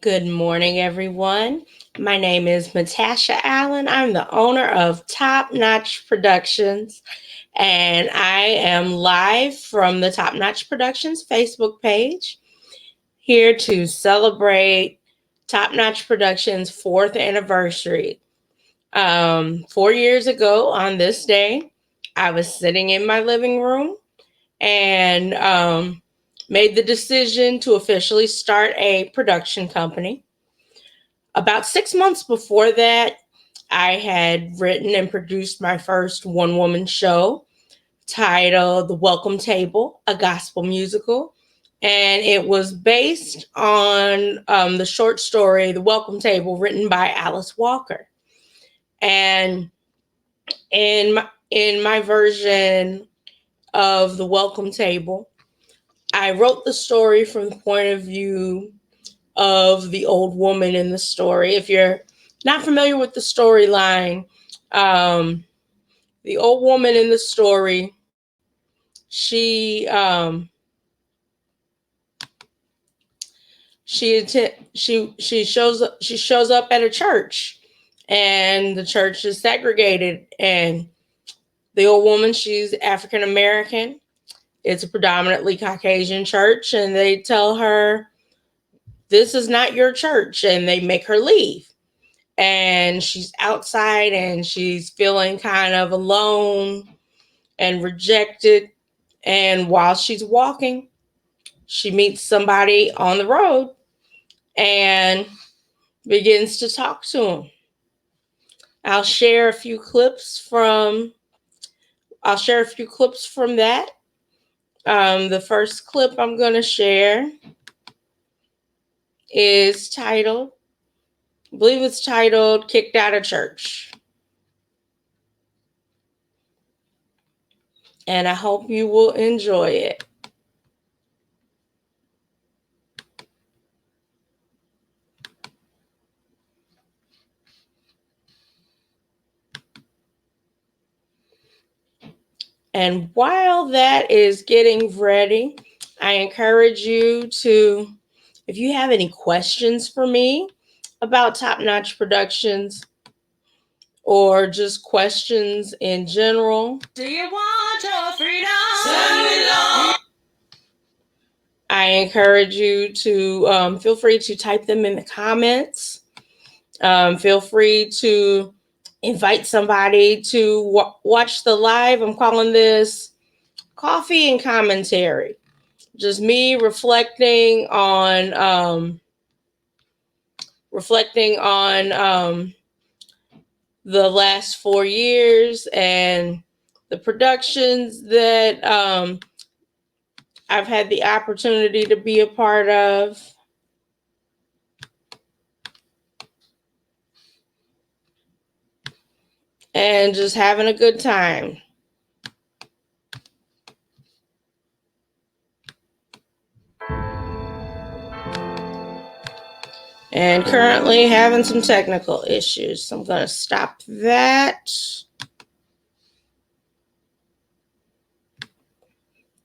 Good morning, everyone. My name is Matasha Allen. I'm the owner of Top Notch Productions, and I am live from the Top Notch Productions Facebook page here to celebrate Top Notch Productions' fourth anniversary. 4 years ago on this day, I was sitting in my living room and made the decision to officially start a production company. About 6 months before that, I had written and produced my first one woman show titled The Welcome Table, a gospel musical. And it was based on the short story, The Welcome Table, written by Alice Walker. And in my version of The Welcome Table, I wrote the story from the point of view of the old woman in the story. If you're not familiar with the storyline, the old woman in the story, she shows up at a church, and the church is segregated, and the old woman, she's African American. It's a predominantly Caucasian church, and they tell her this is not your church, and they make her leave. And she's outside and she's feeling kind of alone and rejected. And while she's walking, she meets somebody on the road and begins to talk to him. I'll share a few clips from I'll share a few clips from that. The first clip I'm going to share is titled, I believe it's titled "Kicked Out of Church," and I hope you will enjoy it. And while that is getting ready, I encourage you to, if you have any questions for me about Top Notch Productions or just questions in general, do you want your freedom? I encourage you to feel free to type them in the comments. Feel free to invite somebody to watch the live. I'm calling this Coffee and Commentary. Just me reflecting on the last 4 years and the productions that I've had the opportunity to be a part of. And just having a good time. And currently having some technical issues. So I'm going to stop that.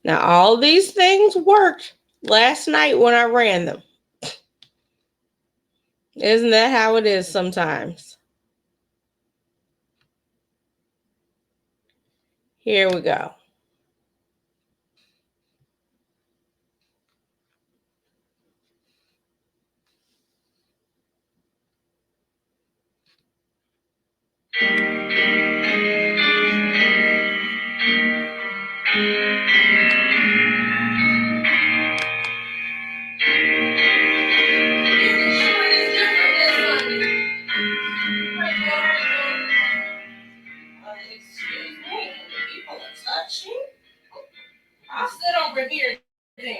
Now, all these things worked last night when I ran them. Isn't that how it is sometimes? Here we go. Excuse me, people are touching. I'll sit over here then.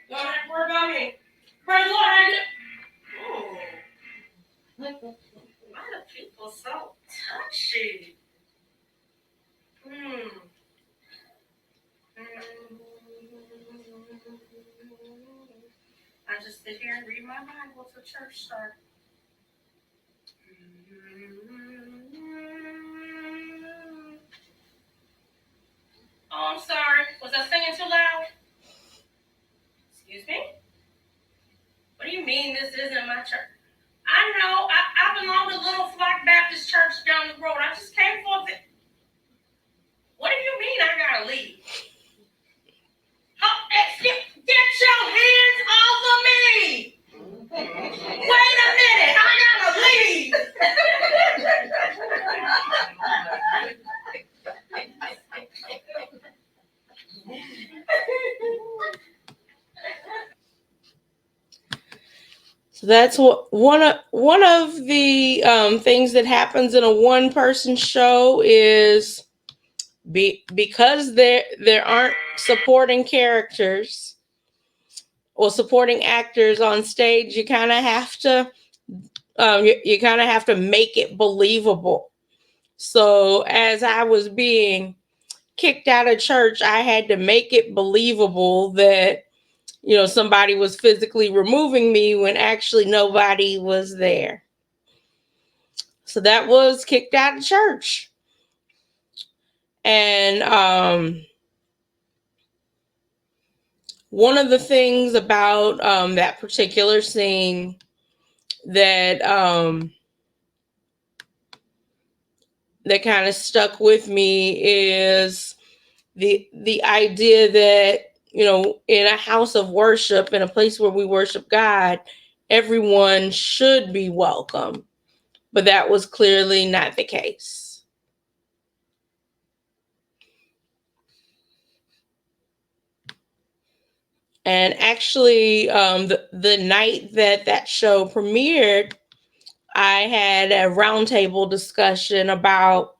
Don't have to worry about me. Praise the Lord, I get. Oh, why do people so touchy? Hmm. I just sit here and read my Bible till church starts. Oh, I'm sorry. Was I singing too loud? Excuse me? What do you mean this isn't my church? I know. I belong to Little Flock Baptist Church down the road. I just came for it. What do you mean I gotta leave? Get your hands off of me! Wait a minute, I gotta leave! So that's one of the things that happens in a one person show is because there aren't supporting characters or supporting actors on stage. You kind of have to you kind of have to make it believable. So as I was being kicked out of church, I had to make it believable that somebody was physically removing me when actually nobody was there. So that was kicked out of church. And one of the things about that particular scene that that kind of stuck with me is the idea that in a house of worship, in a place where we worship God, everyone should be welcome, but that was clearly not the case. And actually, the night that show premiered, I had a roundtable discussion about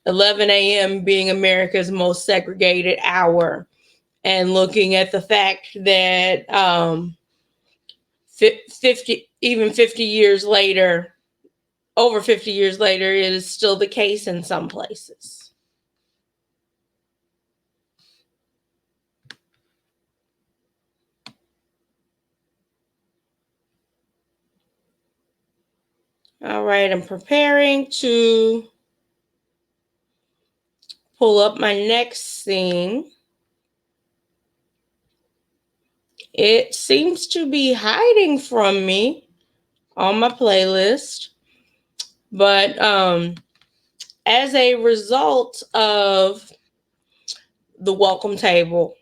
11 a.m. being America's most segregated hour, and looking at the fact that 50 years later, over 50 years later, it is still the case in some places. All right, I'm preparing to pull up my next scene. It seems to be hiding from me on my playlist, but as a result of the welcome table,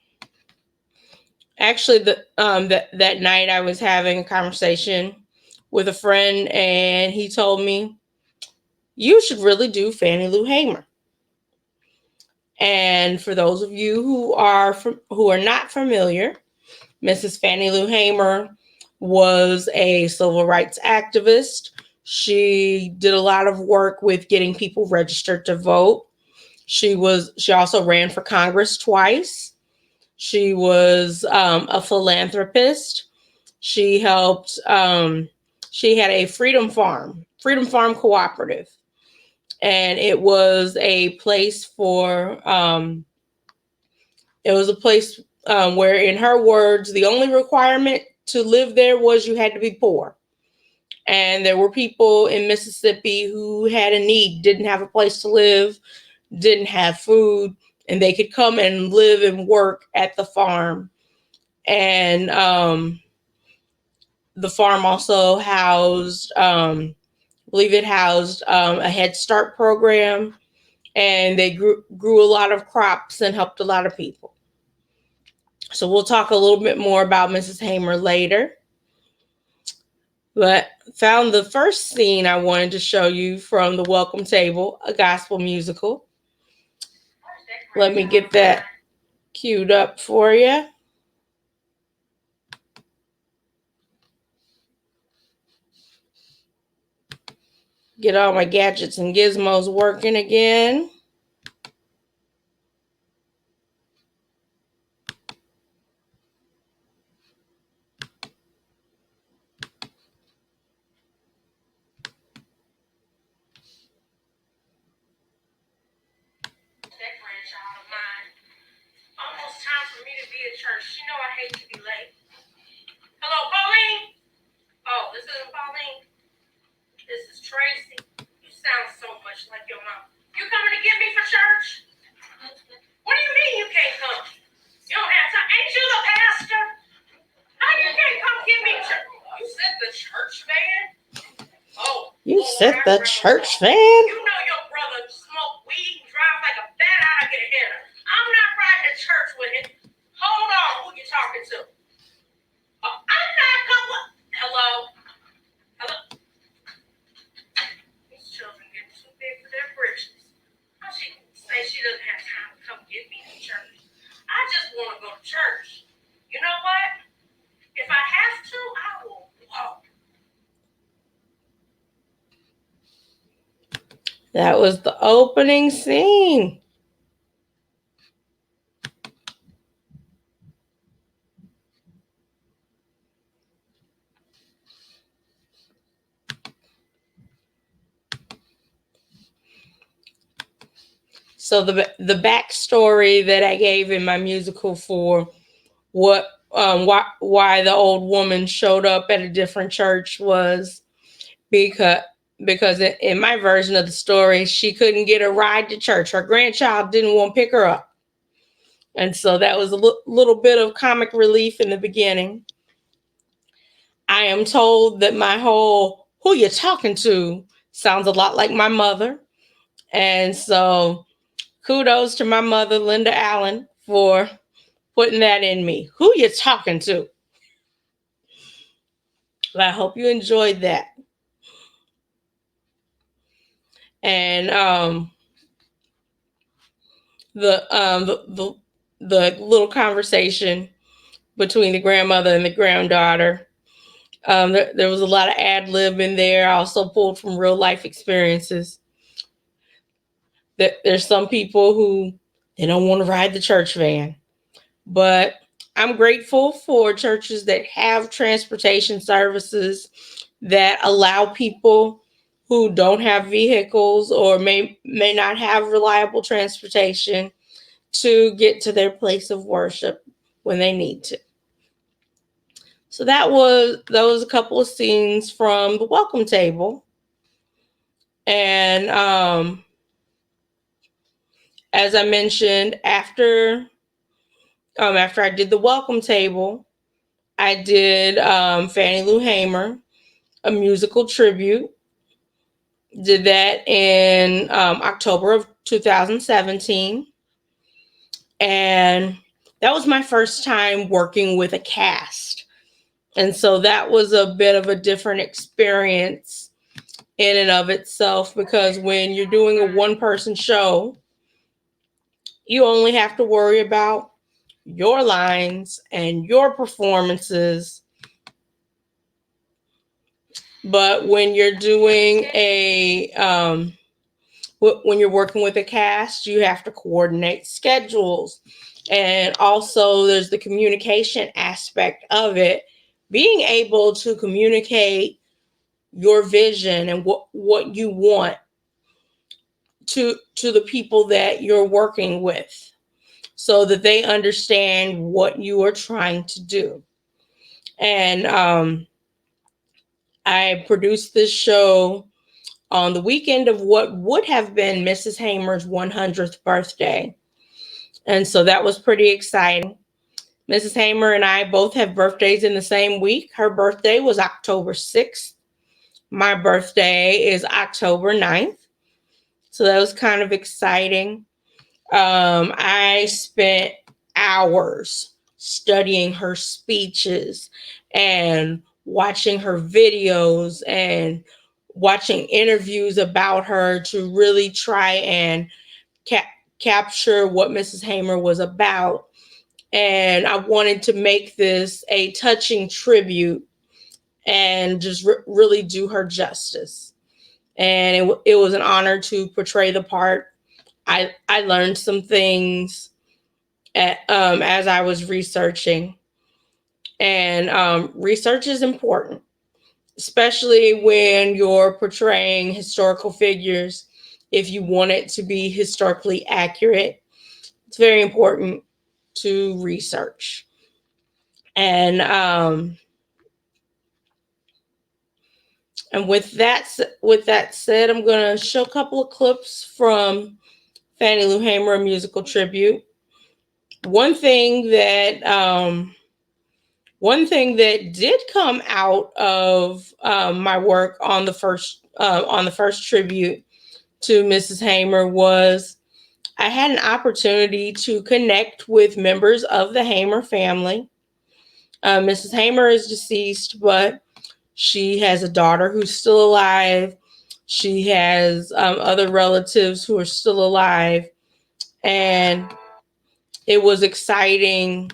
actually that night I was having a conversation with a friend, and he told me, you should really do Fannie Lou Hamer. And for those of you who are not familiar, Mrs. Fannie Lou Hamer was a civil rights activist. She did a lot of work with getting people registered to vote. She also ran for Congress twice. She was a philanthropist. She helped. She had a Freedom Farm Cooperative, and it was a place for. It was a place where, in her words, the only requirement to live there was you had to be poor. And there were people in Mississippi who had a need, didn't have a place to live, didn't have food, and they could come and live and work at the farm. And the farm also housed, I believe it housed a Head Start program, and they grew a lot of crops and helped a lot of people. So we'll talk a little bit more about Mrs. Hamer later. But found the first scene I wanted to show you from the Welcome Table, a gospel musical. Let me get that queued up for you. Get all my gadgets and gizmos working again. That grandchild of mine. Almost time for me to be at church. You know I hate to be late. Hello, Pauline? Oh, this isn't Pauline. This is Tracy. You sound so much like your mom. You coming to get church van? Oh, you set the church van? You know your brother smoke weed and drive like a bat out of here. I'm not riding to church with him. Hold on, who you talking to? Oh, I'm not going. Hello? Hello? These children get too big for their britches. How she say she doesn't have time to come get me to church? I just want to go to church. You know what? If I have to, I will walk. That was the opening scene. So the backstory that I gave in my musical for what why the old woman showed up at a different church was because in my version of the story, she couldn't get a ride to church. Her grandchild didn't want to pick her up. And so that was a little bit of comic relief in the beginning. I am told that my whole "who you talking to" sounds a lot like my mother. And so kudos to my mother, Linda Allen, for putting that in me. Who you talking to? I hope you enjoyed that. And the little conversation between the grandmother and the granddaughter. There was a lot of ad lib in there. I also pulled from real life experiences. There's some people who they don't want to ride the church van, but I'm grateful for churches that have transportation services that allow people who don't have vehicles or may not have reliable transportation to get to their place of worship when they need to. So that was a couple of scenes from the welcome table. And as I mentioned, after I did the welcome table, I did Fannie Lou Hamer, a musical tribute. Did that in October of 2017. And that was my first time working with a cast. And so that was a bit of a different experience in and of itself, because when you're doing a one-person show, you only have to worry about your lines and your performances. But when you're doing when you're working with a cast, you have to coordinate schedules. And also there's the communication aspect of it, being able to communicate your vision and what you want to the people that you're working with, so that they understand what you are trying to do. And I produced this show on the weekend of what would have been Mrs. Hamer's 100th birthday. And so that was pretty exciting. Mrs. Hamer and I both have birthdays in the same week. Her birthday was October 6th. My birthday is October 9th. So that was kind of exciting. I spent hours studying her speeches and watching her videos and watching interviews about her to really try and capture what Mrs. Hamer was about. And I wanted to make this a touching tribute and just really do her justice. And it was an honor to portray the part. I learned some things as I was researching. And research is important, especially when you're portraying historical figures. If you want it to be historically accurate, it's very important to research. And with that said, I'm going to show a couple of clips from Fannie Lou Hamer, a musical tribute. One thing that One thing that did come out of my work on the first tribute to Mrs. Hamer was I had an opportunity to connect with members of the Hamer family. Mrs. Hamer is deceased, but she has a daughter who's still alive. She has other relatives who are still alive. And it was exciting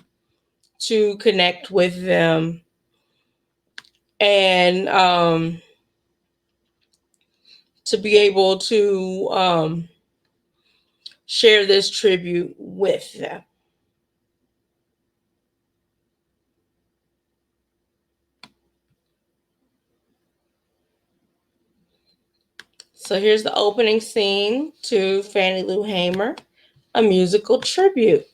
to connect with them and to be able to share this tribute with them. So here's the opening scene to Fannie Lou Hamer, a musical tribute.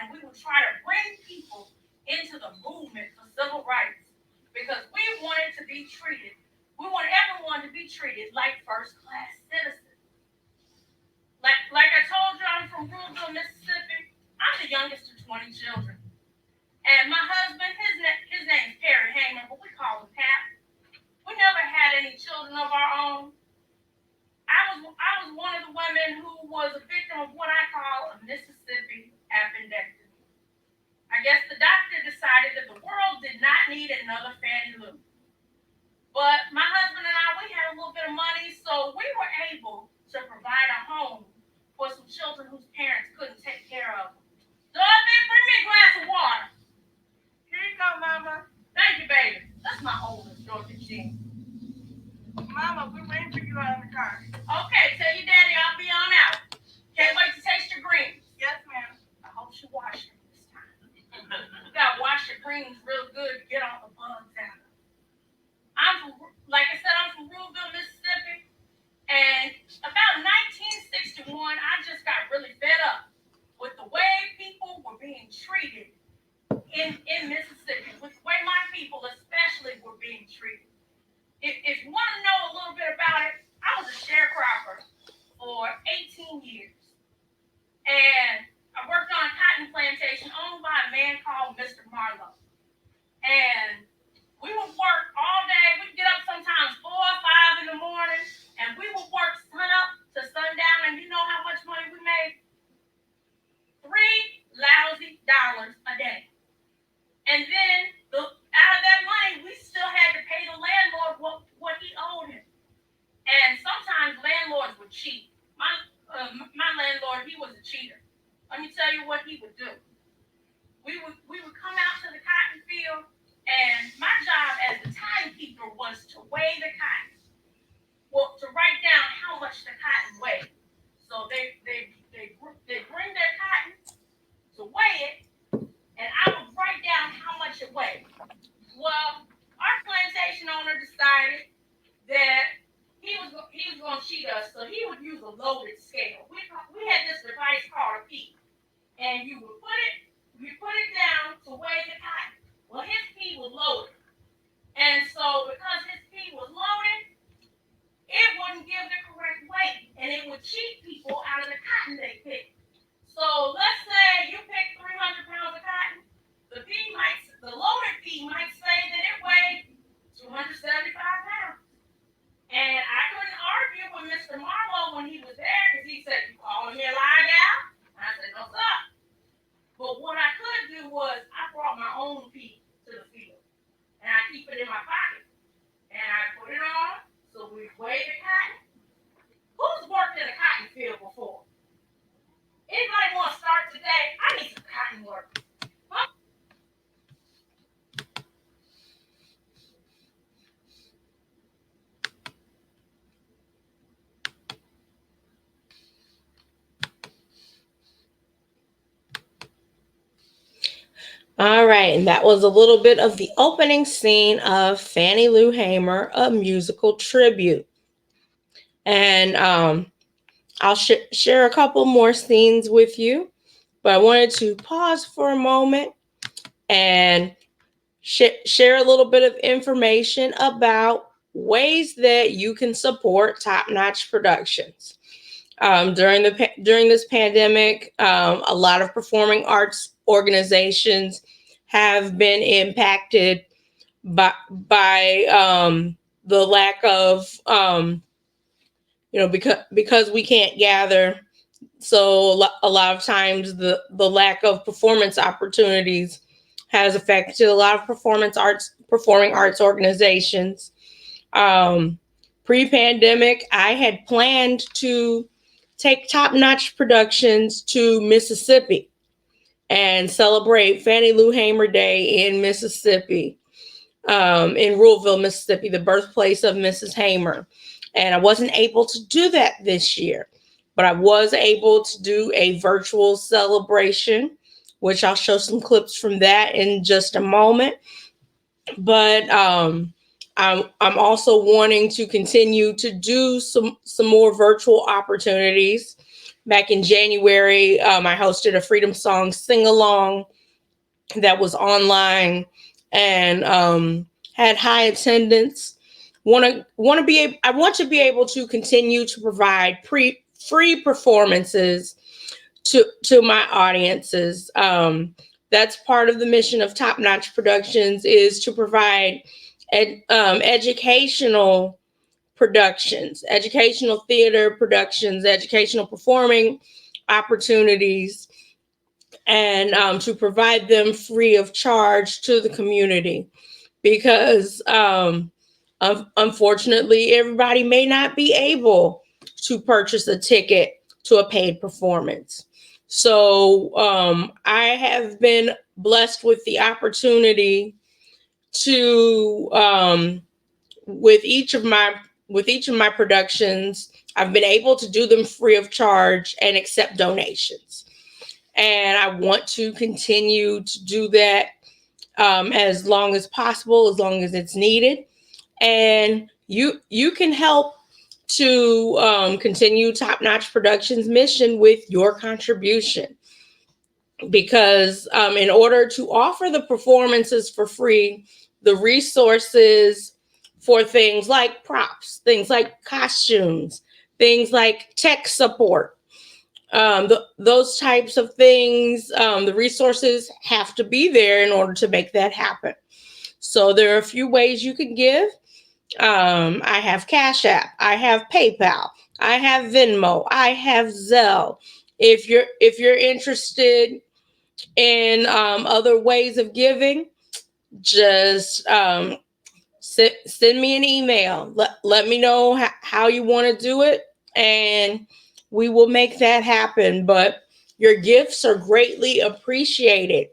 and we would try to bring people into the movement for civil rights because we wanted to be treated. We want everyone to be treated like first-class citizens. Like I told you, I'm from Ruleville, Mississippi. I'm the youngest of 20 children. And my husband, his name's Perry Heyman, but we call him Pat. We never had any children of our own. I was one of the women who was a victim of what I call a Mississippi appendectomy. I guess the doctor decided that the world did not need another Fannie Lou. But my husband and I, we had a little bit of money, so we were able to provide a home for some children whose parents couldn't take care of them. Dorothy, bring me a glass of water. Here you go, Mama. Thank you, baby. That's my oldest, Dorothy Jean. Mama, we're waiting for you out in the car. Okay, tell your daddy I'll be on out. Can't wait to taste your greens. Yes, ma'am. I hope she washed them this time. You gotta wash your greens real good to get all the bugs out. Like I said, I'm from Ruleville, Mississippi, and about 1961, I just got really fed up with the way people were being treated in Mississippi, with the way my people especially were being treated. If you want to know a little bit about it, I was a sharecropper for 18 years, and I worked on a cotton plantation owned by a man called Mr. Marlowe, and we would work all day. We'd get up sometimes 4 or 5 in the morning, and we would work sun up to sundown. And you know how much money we made? $3 lousy a day. And then out of that money, we still had to pay the landlord what he owed him. And sometimes landlords would cheat. My landlord, he was a cheater. Let me tell you what he would do. We would come out to the cotton field. And my job as the timekeeper was to weigh the cotton, well, to write down how much the cotton weighed. So they bring their cotton to weigh it, and I would write down how much it weighed. Well, our plantation owner decided that he was going to cheat us, so he would use a loaded scale. We had this device called a pea, and you put it down to weigh the cotton. Well, his pea was loaded. And so because his pea was loaded, it wouldn't give the correct weight. And it would cheat people out of the cotton they picked. So let's say you picked 300 pounds of cotton. The loaded pea might say that it weighed 275 pounds. And I couldn't argue with Mr. Marlowe when he was there because he said, "You calling me a lie, gal?" And I said, "No, sir." But what I could do was I brought my own pea to the field, and I keep it in my pocket, and I put it on, so we weigh the cotton. Who's worked in a cotton field before? Anybody want to start today? I need some cotton work. Huh? All right, and that was a little bit of the opening scene of Fannie Lou Hamer, a musical tribute. And I'll share a couple more scenes with you, but I wanted to pause for a moment and share a little bit of information about ways that you can support Top Notch Productions. During this pandemic, a lot of performing arts organizations have been impacted by the lack of because we can't gather. So a lot of times the lack of performance opportunities has affected a lot of performing arts organizations. Pre-pandemic, I had planned to take Top Notch Productions to Mississippi and celebrate Fannie Lou Hamer Day in Mississippi, in Ruleville, Mississippi, the birthplace of Mrs. Hamer. And I wasn't able to do that this year, but I was able to do a virtual celebration, which I'll show some clips from that in just a moment. But I'm also wanting to continue to do some more virtual opportunities Back in January, I hosted a Freedom Song sing along that was online and had high attendance. I want to be able to continue to provide free performances to my audiences. That's part of the mission of Top Notch Productions, is to provide educational productions, educational theater productions, educational performing opportunities, and to provide them free of charge to the community. Because unfortunately, everybody may not be able to purchase a ticket to a paid performance. So I have been blessed with the opportunity to with each of my productions, I've been able to do them free of charge and accept donations. And I want to continue to do that as long as possible, as long as it's needed. And you can help to continue Top Notch Productions' mission with your contribution. Because in order to offer the performances for free, the resources for things like props, things like costumes, things like tech support, those types of things, the resources have to be there in order to make that happen. So there are a few ways you can give. I have Cash App, I have PayPal, I have Venmo, I have Zelle. If you're interested in other ways of giving, just send me an email. Let me know how you want to do it, and we will make that happen. But your gifts are greatly appreciated,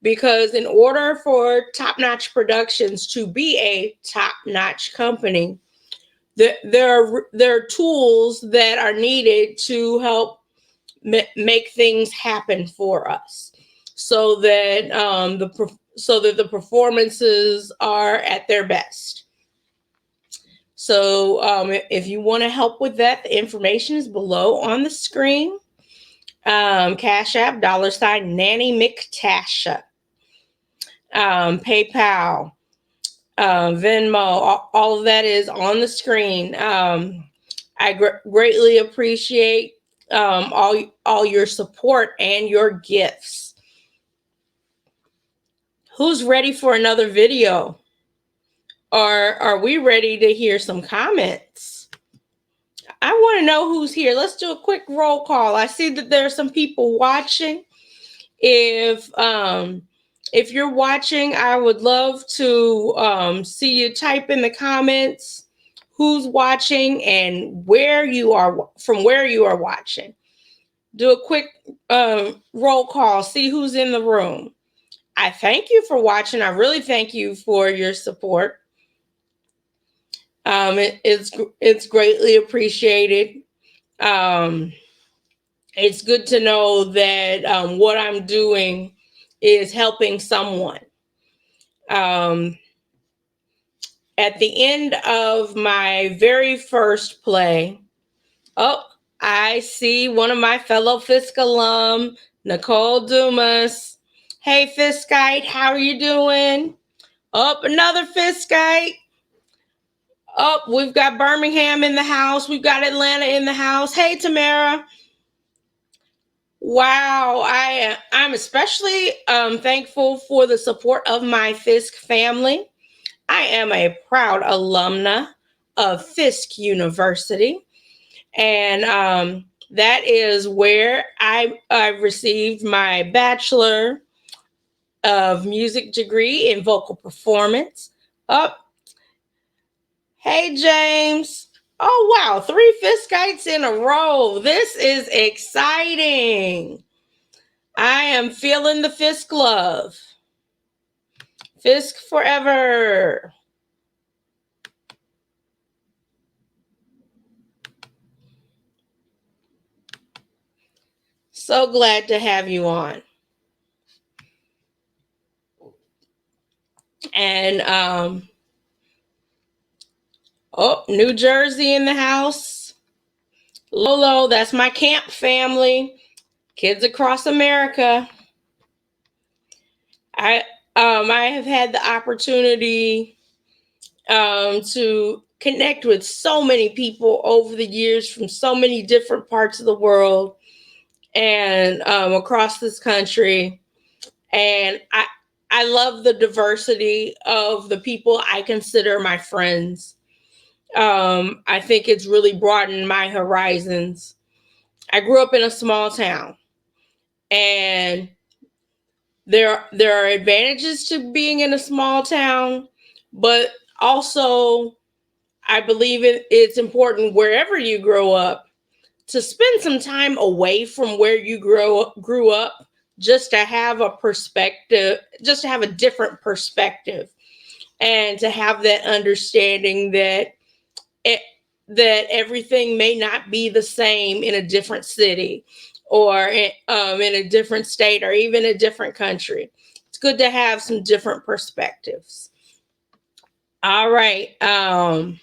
because in order for Top Notch Productions to be a top notch company, there are tools that are needed to help make things happen for us, so that the performances are at their best. So if you want to help with that, the information is below on the screen. Cash App, $ Nanny McTasha. PayPal, Venmo, all of that is on the screen. I greatly appreciate all your support and your gifts. Who's ready for another video? Or are we ready to hear some comments? I want to know who's here. Let's do a quick roll call. I see that there are some people watching. If you're watching, I would love to see you type in the comments who's watching and where you are watching. Do a quick roll call, see who's in the room. I thank you for watching. I really thank you for your support. It's greatly appreciated. It's good to know that what I'm doing is helping someone. At the end of my very first play, oh, I see one of my fellow Fisk alum, Nicole Dumas. Hey, Fiskite, how are you doing? Up, another Fiskite. Up, we've got Birmingham in the house. We've got Atlanta in the house. Hey, Tamara. Wow, I'm especially thankful for the support of my Fisk family. I am a proud alumna of Fisk University, and that is where I received my Bachelor of Music degree in vocal performance. Up, hey James. Oh wow, 3 Fiskites in a row. This is exciting. I am feeling the Fisk love. Fisk forever. So glad to have you on. And oh, New Jersey in the house. Lolo, that's my camp family. Kids across America. I I have had the opportunity to connect with so many people over the years from so many different parts of the world and across this country. And I love the diversity of the people I consider my friends. I think it's really broadened my horizons. I grew up in a small town, and there are advantages to being in a small town, but also I believe it's important wherever you grow up to spend some time away from where you grew up, just to have a perspective, just to have a different perspective, and to have that understanding that it, that everything may not be the same in a different city or in a different state or even a different country. It's good to have some different perspectives. All right. Are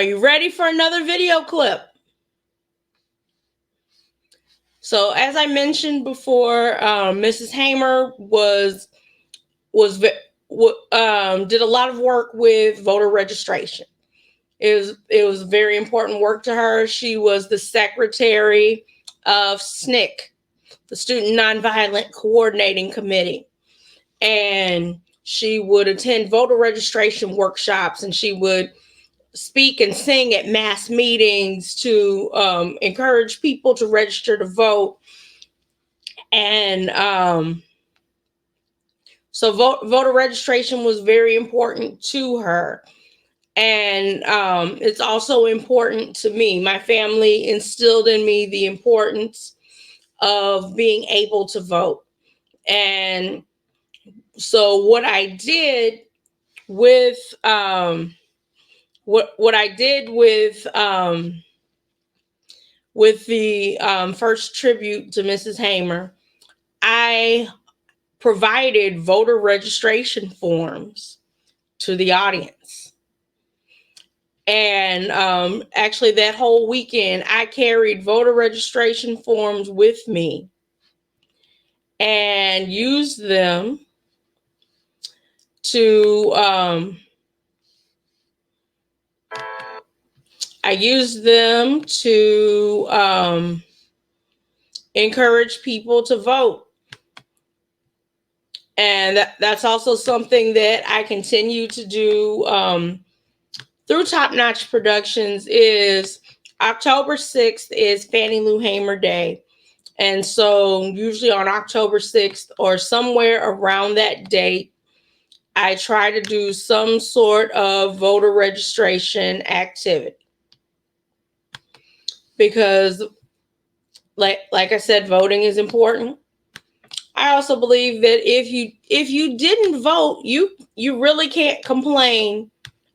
you ready for another video clip? So, as I mentioned before, Mrs. Hamer was did a lot of work with voter registration. It was very important work to her. She was the secretary of SNCC, the Student Nonviolent Coordinating Committee, and she would attend voter registration workshops, and she would speak and sing at mass meetings to encourage people to register to vote. And so voter registration was very important to her. And it's also important to me. My family instilled in me the importance of being able to vote. And so what I did with what I did with the first tribute to Mrs. Hamer, I provided voter registration forms to the audience. And actually, that whole weekend, I carried voter registration forms with me and used them to encourage people to vote. And that's also something that I continue to do through Top Notch Productions. Is October 6th is Fannie Lou Hamer Day. And so usually on October 6th or somewhere around that date, I try to do some sort of voter registration activity. Because like I said, voting is important. I also believe that if you didn't vote, you really can't complain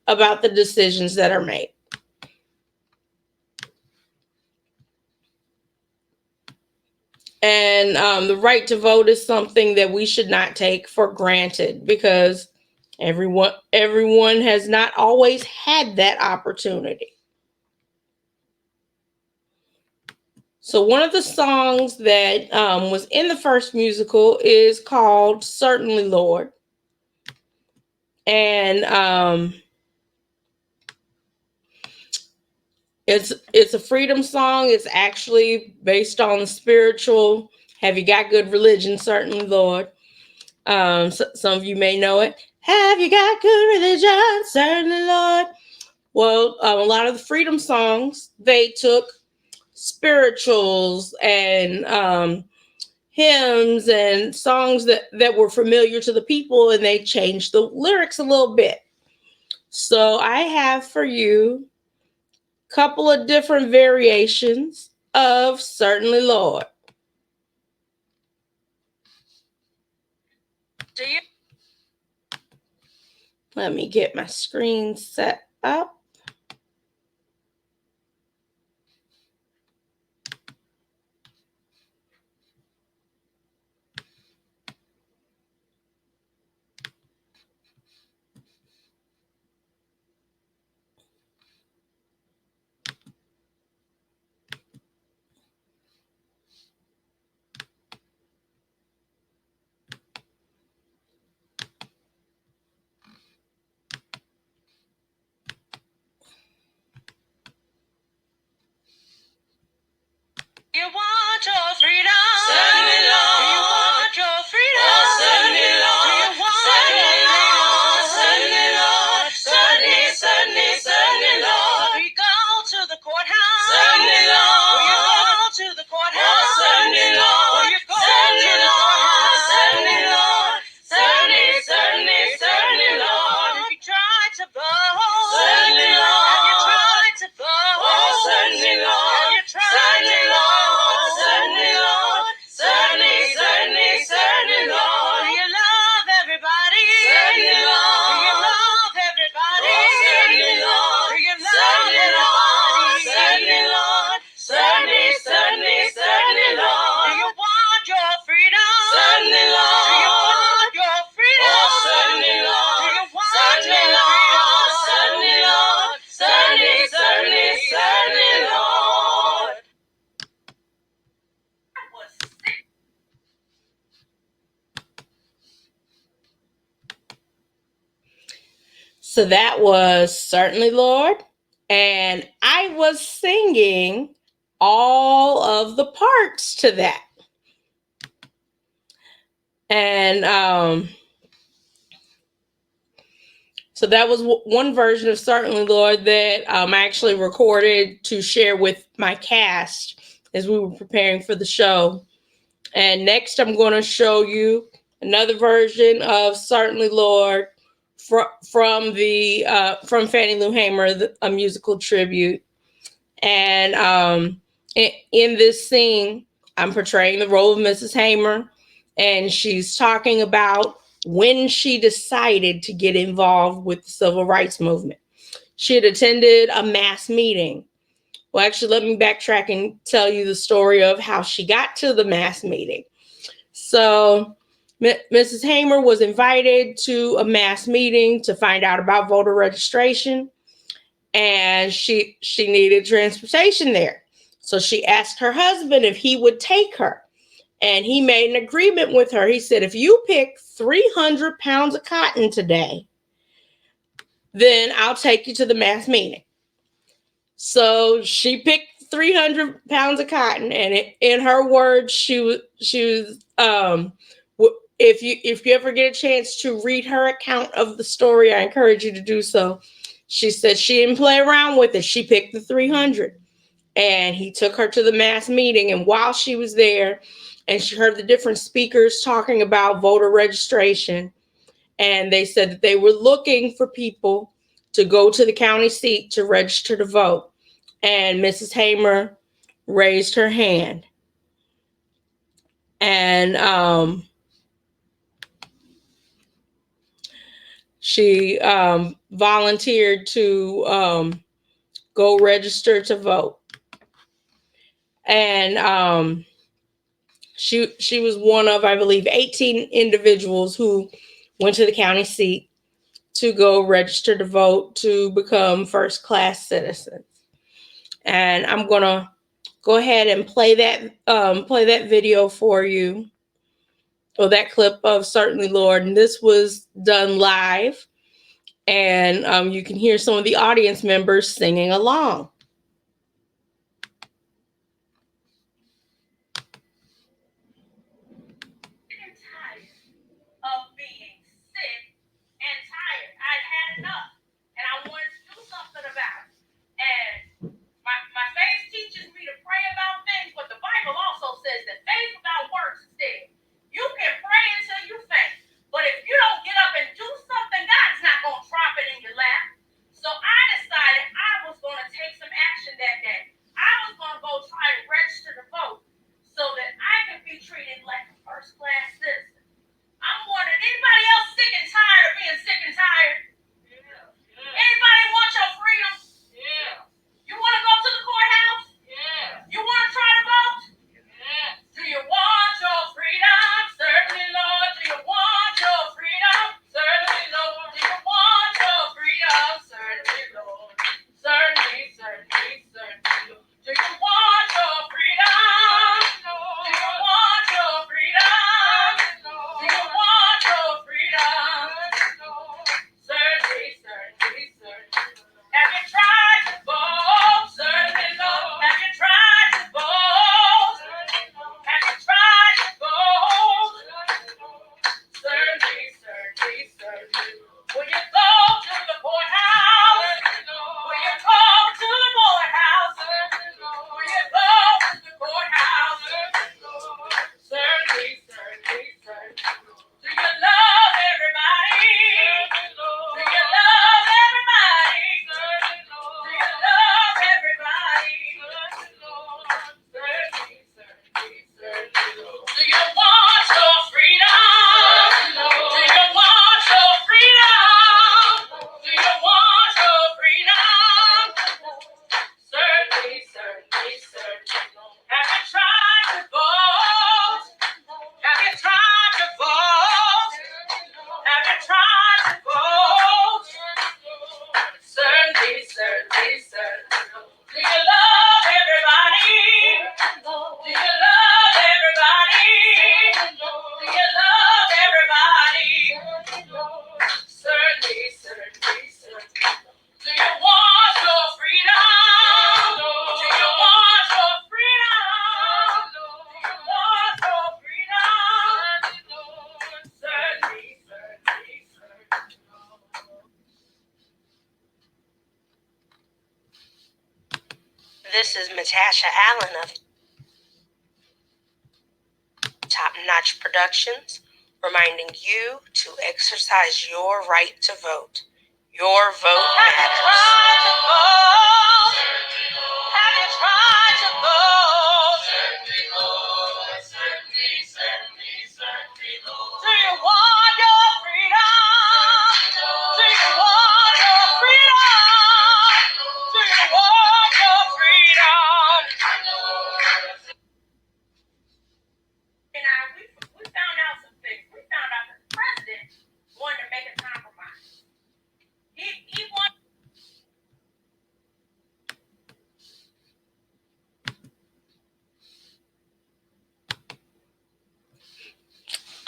about the decisions that are made. And the right to vote is something that we should not take for granted, because everyone has not always had that opportunity. So one of the songs that was in the first musical is called "Certainly Lord," and it's a freedom song. It's actually based on the spiritual "Have You Got Good Religion, Certainly Lord." Some of you may know it. Have you got good religion, certainly Lord? Well, a lot of the freedom songs, they took spirituals and hymns and songs that were familiar to the people, and they changed the lyrics a little bit. So I have for you a couple of different variations of Certainly Lord. Let me get my screen set up. So that was Certainly Lord. And I was singing all of the parts to that. And so that was one version of Certainly Lord that I actually recorded to share with my cast as we were preparing for the show. And next, I'm going to show you another version of Certainly Lord from Fannie Lou Hamer, a musical tribute. And in this scene, I'm portraying the role of Mrs. Hamer, and she's talking about when she decided to get involved with the civil rights movement. She had attended a mass meeting. Well, actually, let me backtrack and tell you the story of how she got to the mass meeting. So, Mrs. Hamer was invited to a mass meeting to find out about voter registration, and she needed transportation there. So she asked her husband if he would take her, and he made an agreement with her. He said, if you pick 300 pounds of cotton today, then I'll take you to the mass meeting. So she picked 300 pounds of cotton, and in her words, she was if you ever get a chance to read her account of the story, I encourage you to do so. She said she didn't play around with it. She picked the 300, and he took her to the mass meeting. And while she was there, and she heard the different speakers talking about voter registration, and they said that they were looking for people to go to the county seat to register to vote. And Mrs. Hamer raised her hand, and she volunteered to go register to vote. And she was one of, I believe, 18 individuals who went to the county seat to go register to vote to become first class citizens. And I'm gonna go ahead and play that video for you, or that clip of Certainly Lord. And this was done live, and you can hear some of the audience members singing along. Of being sick and tired. I'd had enough, and I wanted to do something about it. And my faith teaches me to pray about things, but the Bible also says that faith without works is dead. You can pray until you faint, but if you don't get up and do something, God's not going to drop it in your lap. So I decided I was going to take some This is Matasha Allen of Top Notch Productions, reminding you to exercise your right to vote. Your vote matters. Have you tried to vote? Do you want your freedom? Do you want your freedom? Do you want your freedom? Now, we found out some things. We found out that the president wanted to make a compromise. He wanted.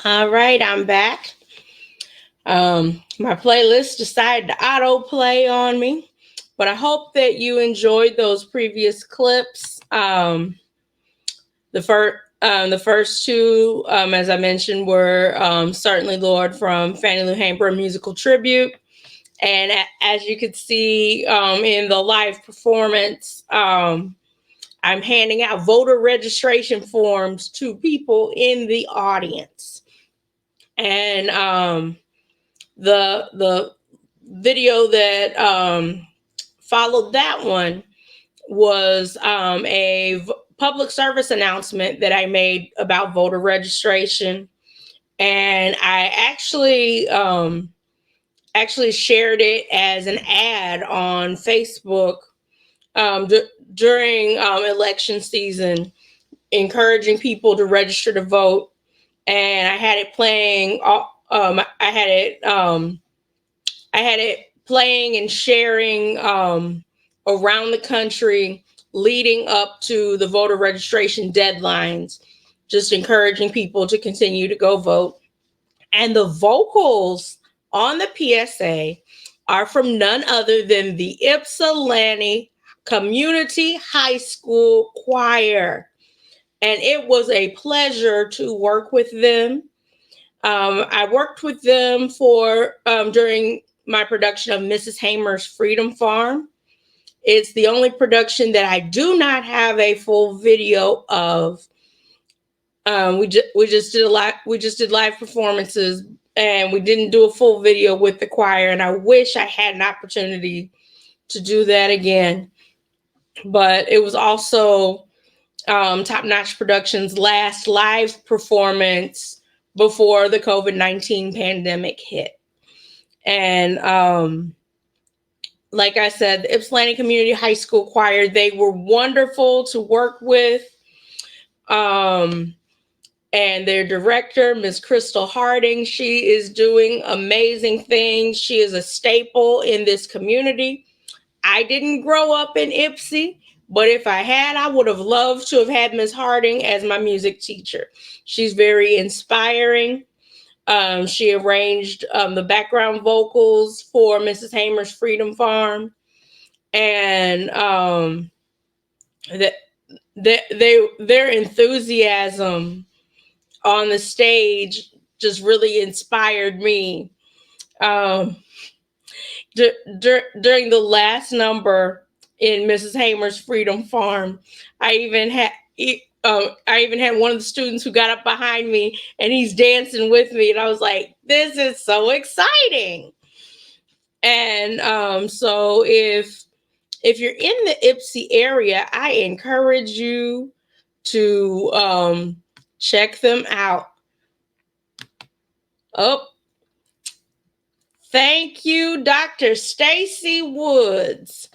All right, I'm back. My playlist decided to autoplay on me, but I hope that you enjoyed those previous clips. The first two, as I mentioned, were Certainly Lord from Fannie Lou Hamer musical tribute. And as you could see in the live performance, I'm handing out voter registration forms to people in the audience. And the video that followed that one was a public service announcement that I made about voter registration, and I actually shared it as an ad on Facebook during election season, encouraging people to register to vote. And I had it playing. I had it playing and sharing around the country leading up to the voter registration deadlines, just encouraging people to continue to go vote. And the vocals on the PSA are from none other than the Ypsilanti Community High School Choir. And it was a pleasure to work with them. I worked with them for during my production of Mrs. Hamer's Freedom Farm. It's the only production that I do not have a full video of. We just did live performances, and we didn't do a full video with the choir. And I wish I had an opportunity to do that again. But it was also Top Notch Productions' last live performance before the COVID-19 pandemic hit. And like I said, the Ypsilanti Community High School Choir, they were wonderful to work with. And their director, Ms. Crystal Harding, she is doing amazing things. She is a staple in this community. I didn't grow up in Ypsi, but if I had, I would have loved to have had Ms. Harding as my music teacher. She's very inspiring. She arranged the background vocals for Mrs. Hamer's Freedom Farm, and their enthusiasm on the stage just really inspired me. Um, during the last number in Mrs. Hamer's Freedom Farm, I even had one of the students who got up behind me and he's dancing with me, and I was like, "This is so exciting!" And so if you're in the Ypsi area, I encourage you to check them out. Oh, thank you, Dr. Stacy Woods.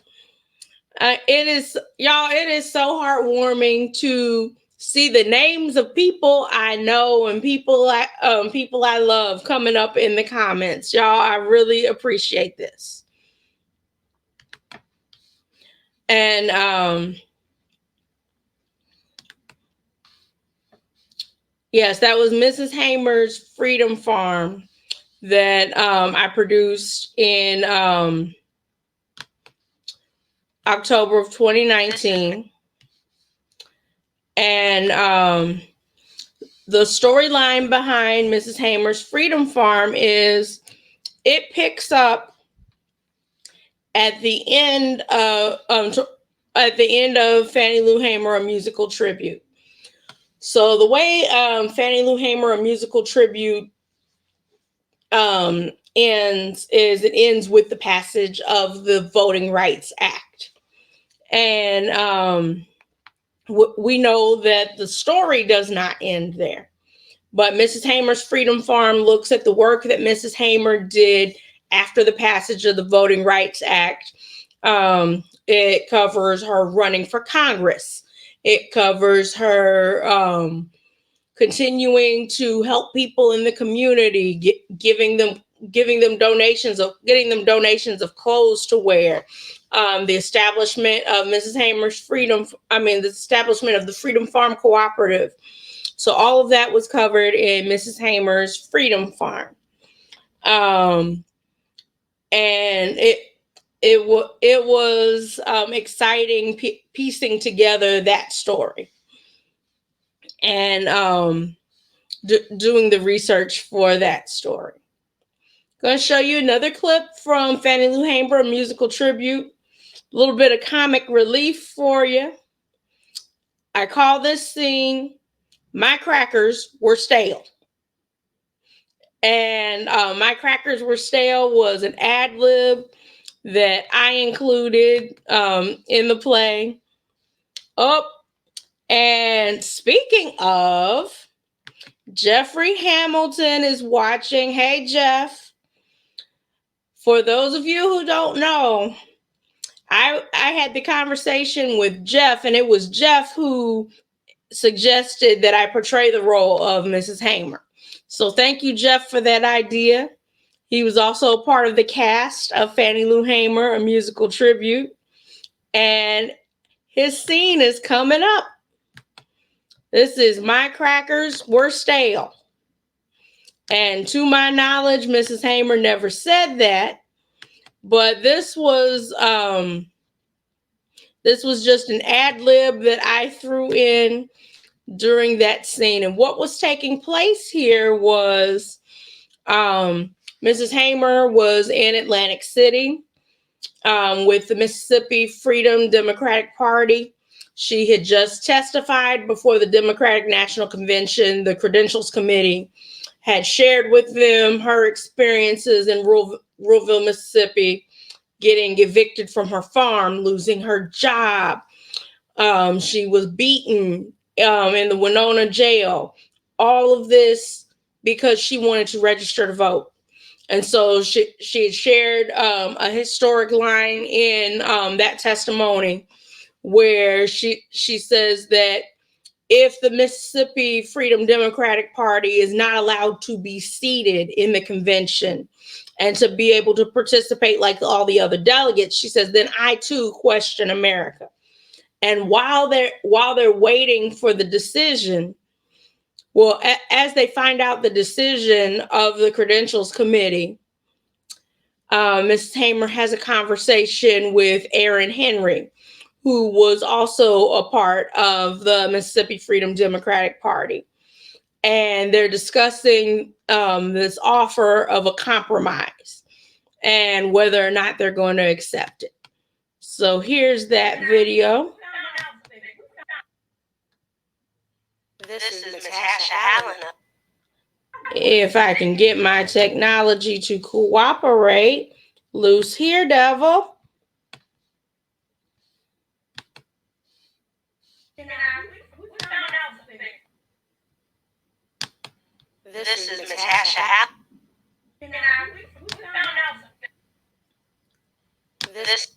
It is so heartwarming to see the names of people I know and people I love coming up in the comments. Y'all, I really appreciate this. And yes, that was Mrs. Hamer's Freedom Farm that I produced in October of 2019. And the storyline behind Mrs. Hamer's Freedom Farm is it picks up at the end of at the end of Fannie Lou Hamer, a musical tribute. So the way Fannie Lou Hamer, a musical tribute, ends is it ends with the passage of the Voting Rights Act. And we know that the story does not end there. But Mrs. Hamer's Freedom Farm looks at the work that Mrs. Hamer did after the passage of the Voting Rights Act. It covers her running for Congress. It covers her continuing to help people in the community, giving them donations of getting them donations of clothes to wear. The establishment of Mrs. Hamer's the establishment of the Freedom Farm Cooperative. So all of that was covered in Mrs. Hamer's Freedom Farm. And it was exciting piecing together that story and doing the research for that story. Going to show you another clip from Fannie Lou Hamer, a musical tribute. A little bit of comic relief for you. I call this scene "My Crackers Were Stale." And "My Crackers Were Stale" was an ad lib that I included in the play. Oh, and speaking of, Jeffrey Hamilton is watching. Hey, Jeff. For those of you who don't know, I had the conversation with Jeff, and it was Jeff who suggested that I portray the role of Mrs. Hamer. So thank you, Jeff, for that idea. He was also a part of the cast of Fannie Lou Hamer, a musical tribute. And his scene is coming up. This is "My Crackers Were Stale." And to my knowledge, Mrs. Hamer never said that. But this was just an ad lib that I threw in during that scene. And what was taking place here was Mrs. Hamer was in Atlantic City with the Mississippi Freedom Democratic Party. She had just testified before the Democratic National Convention. The Credentials Committee had shared with them her experiences in Ruralville, Mississippi, getting evicted from her farm, losing her job. She was beaten in the Winona jail. All of this because she wanted to register to vote. And so she had shared a historic line in that testimony where she says that if the Mississippi Freedom Democratic Party is not allowed to be seated in the convention and to be able to participate like all the other delegates, she says, then I too question America. And while they're waiting for the decision, well, as they find out the decision of the Credentials Committee, Mrs. Hamer has a conversation with Aaron Henry, who was also a part of the Mississippi Freedom Democratic Party. And they're discussing this offer of a compromise and whether or not they're going to accept it. So here's that video. This is Matasha W. If I can get my technology to cooperate. Loose here, devil. This is Matasha W. This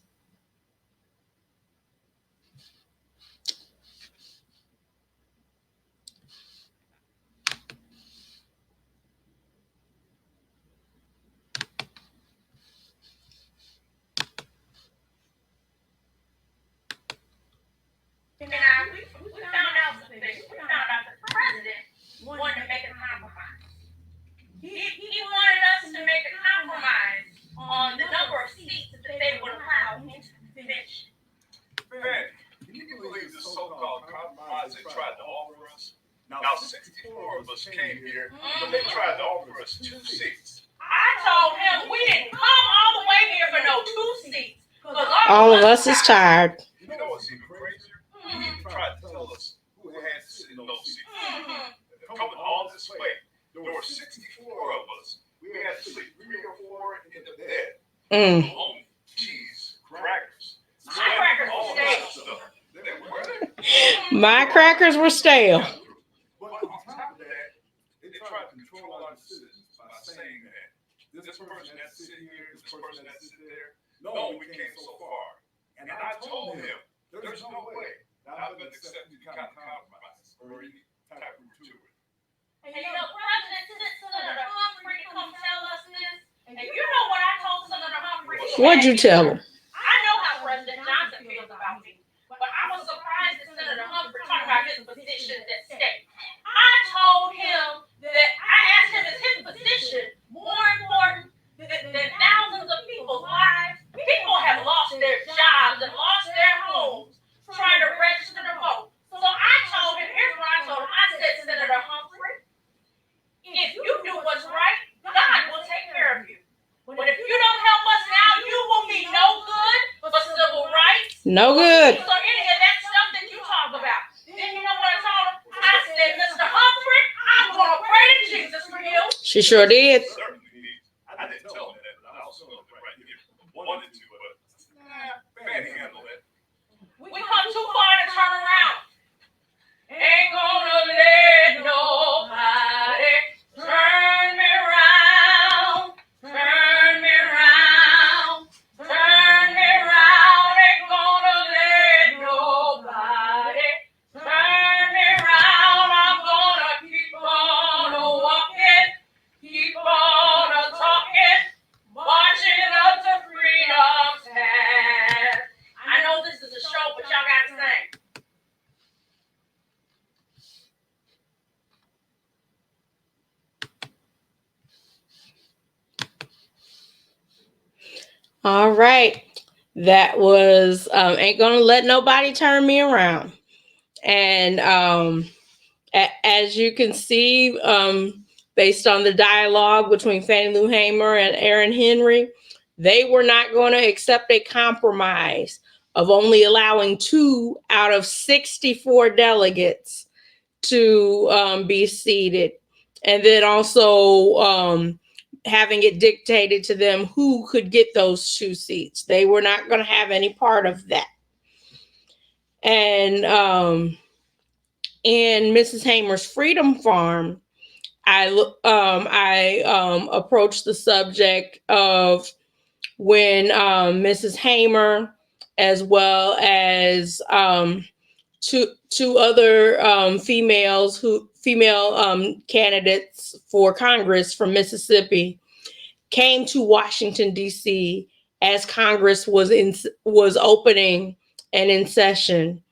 wanted to make a compromise. He wanted us to make a compromise on the number of seats that they would allow into the convention. Fred, can you believe the so-called compromise they tried to offer us? Now, 64 of us came here, but they tried to offer us 2 seats. I told him we didn't come all the way here for no 2 seats. All of us is tired. You know what's even crazier? He tried to tell us who had to sit in those seats. Coming all this way, there were 64 of us. We had to sleep 3 or 4 in the bed. Bologna, cheese, crackers, My crackers all were that stale. stuff. They were they? My crackers were stale. But on top of that, they tried to control our decisions by saying that this person has to sit here, this person has to sit there. No, we came so far. And I told him, there's no way that I would accept any kind of compromise or any type of gratuity. And President sent Senator Humphrey to come tell us this. And you know what I told Senator Humphrey? What'd you tell him? I know how President Johnson feels about me. But I was surprised that Senator Humphrey talked about his position at stake. I told him that I asked him, is his position more important than thousands of people's lives? People have lost their jobs and lost their homes trying to register to vote. So I told him, here's what I told him. I said, Senator Humphrey, if you do what's right, God will take care of you. But if you don't help us now, you will be no good for civil rights. No good. So any of that stuff that you talk about, then you know what I told him? I said, Mr. Humphrey, I'm going to pray to Jesus for you. She sure did. Certainly did. I didn't tell him that, but I also know that right here. Wanted to, but Fanny handled it. We come too far to turn around. Ain't gonna let nobody turn me round, turn me round, turn me round. Ain't gonna let nobody turn me round. I'm gonna keep on walking, keep on talking, marching up to freedom's path. I know this is a show, but y'all gotta sing. All right. That was Ain't Gonna Let Nobody Turn Me Around. And as you can see, based on the dialogue between Fannie Lou Hamer and Aaron Henry, they were not going to accept a compromise of only allowing 2 out of 64 delegates to be seated. And then also having it dictated to them who could get those 2 seats. They were not going to have any part of that. And in Mrs. Hamer's Freedom Farm, I approached the subject of when Mrs. Hamer, as well as two other female candidates for Congress from Mississippi, came to Washington D.C. as Congress was opening and in session,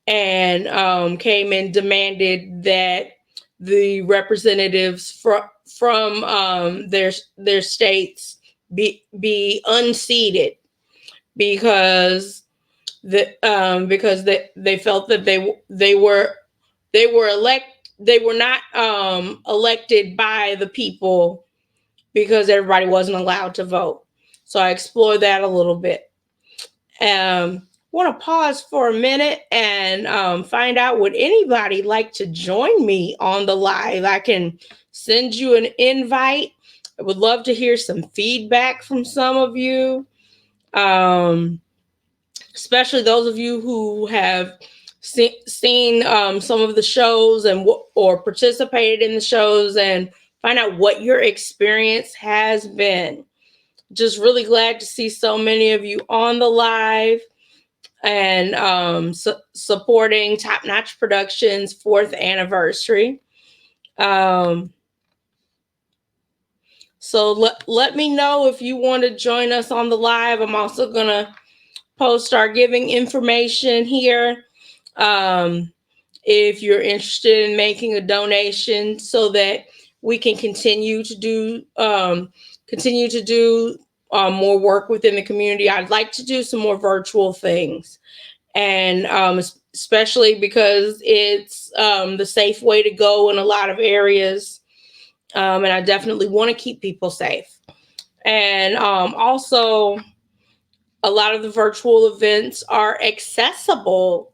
and came and demanded that the representatives from their states be unseated because they felt that they were not elected by the people because everybody wasn't allowed to vote. So I explored that a little bit. Want to pause for a minute and find out, would anybody like to join me on the live? I can send you an invite. I would love to hear some feedback from some of you, especially those of you who have seen some of the shows or participated in the shows, and find out what your experience has been. Just really glad to see so many of you on the live and supporting Top Notch Productions' 4th anniversary. So let me know if you want to join us on the live. I'm also going to post our giving information here. If you're interested in making a donation so that we can continue to do more work within the community. I'd like to do some more virtual things, and especially because it's the safe way to go in a lot of areas, and I definitely want to keep people safe. And also, a lot of the virtual events are accessible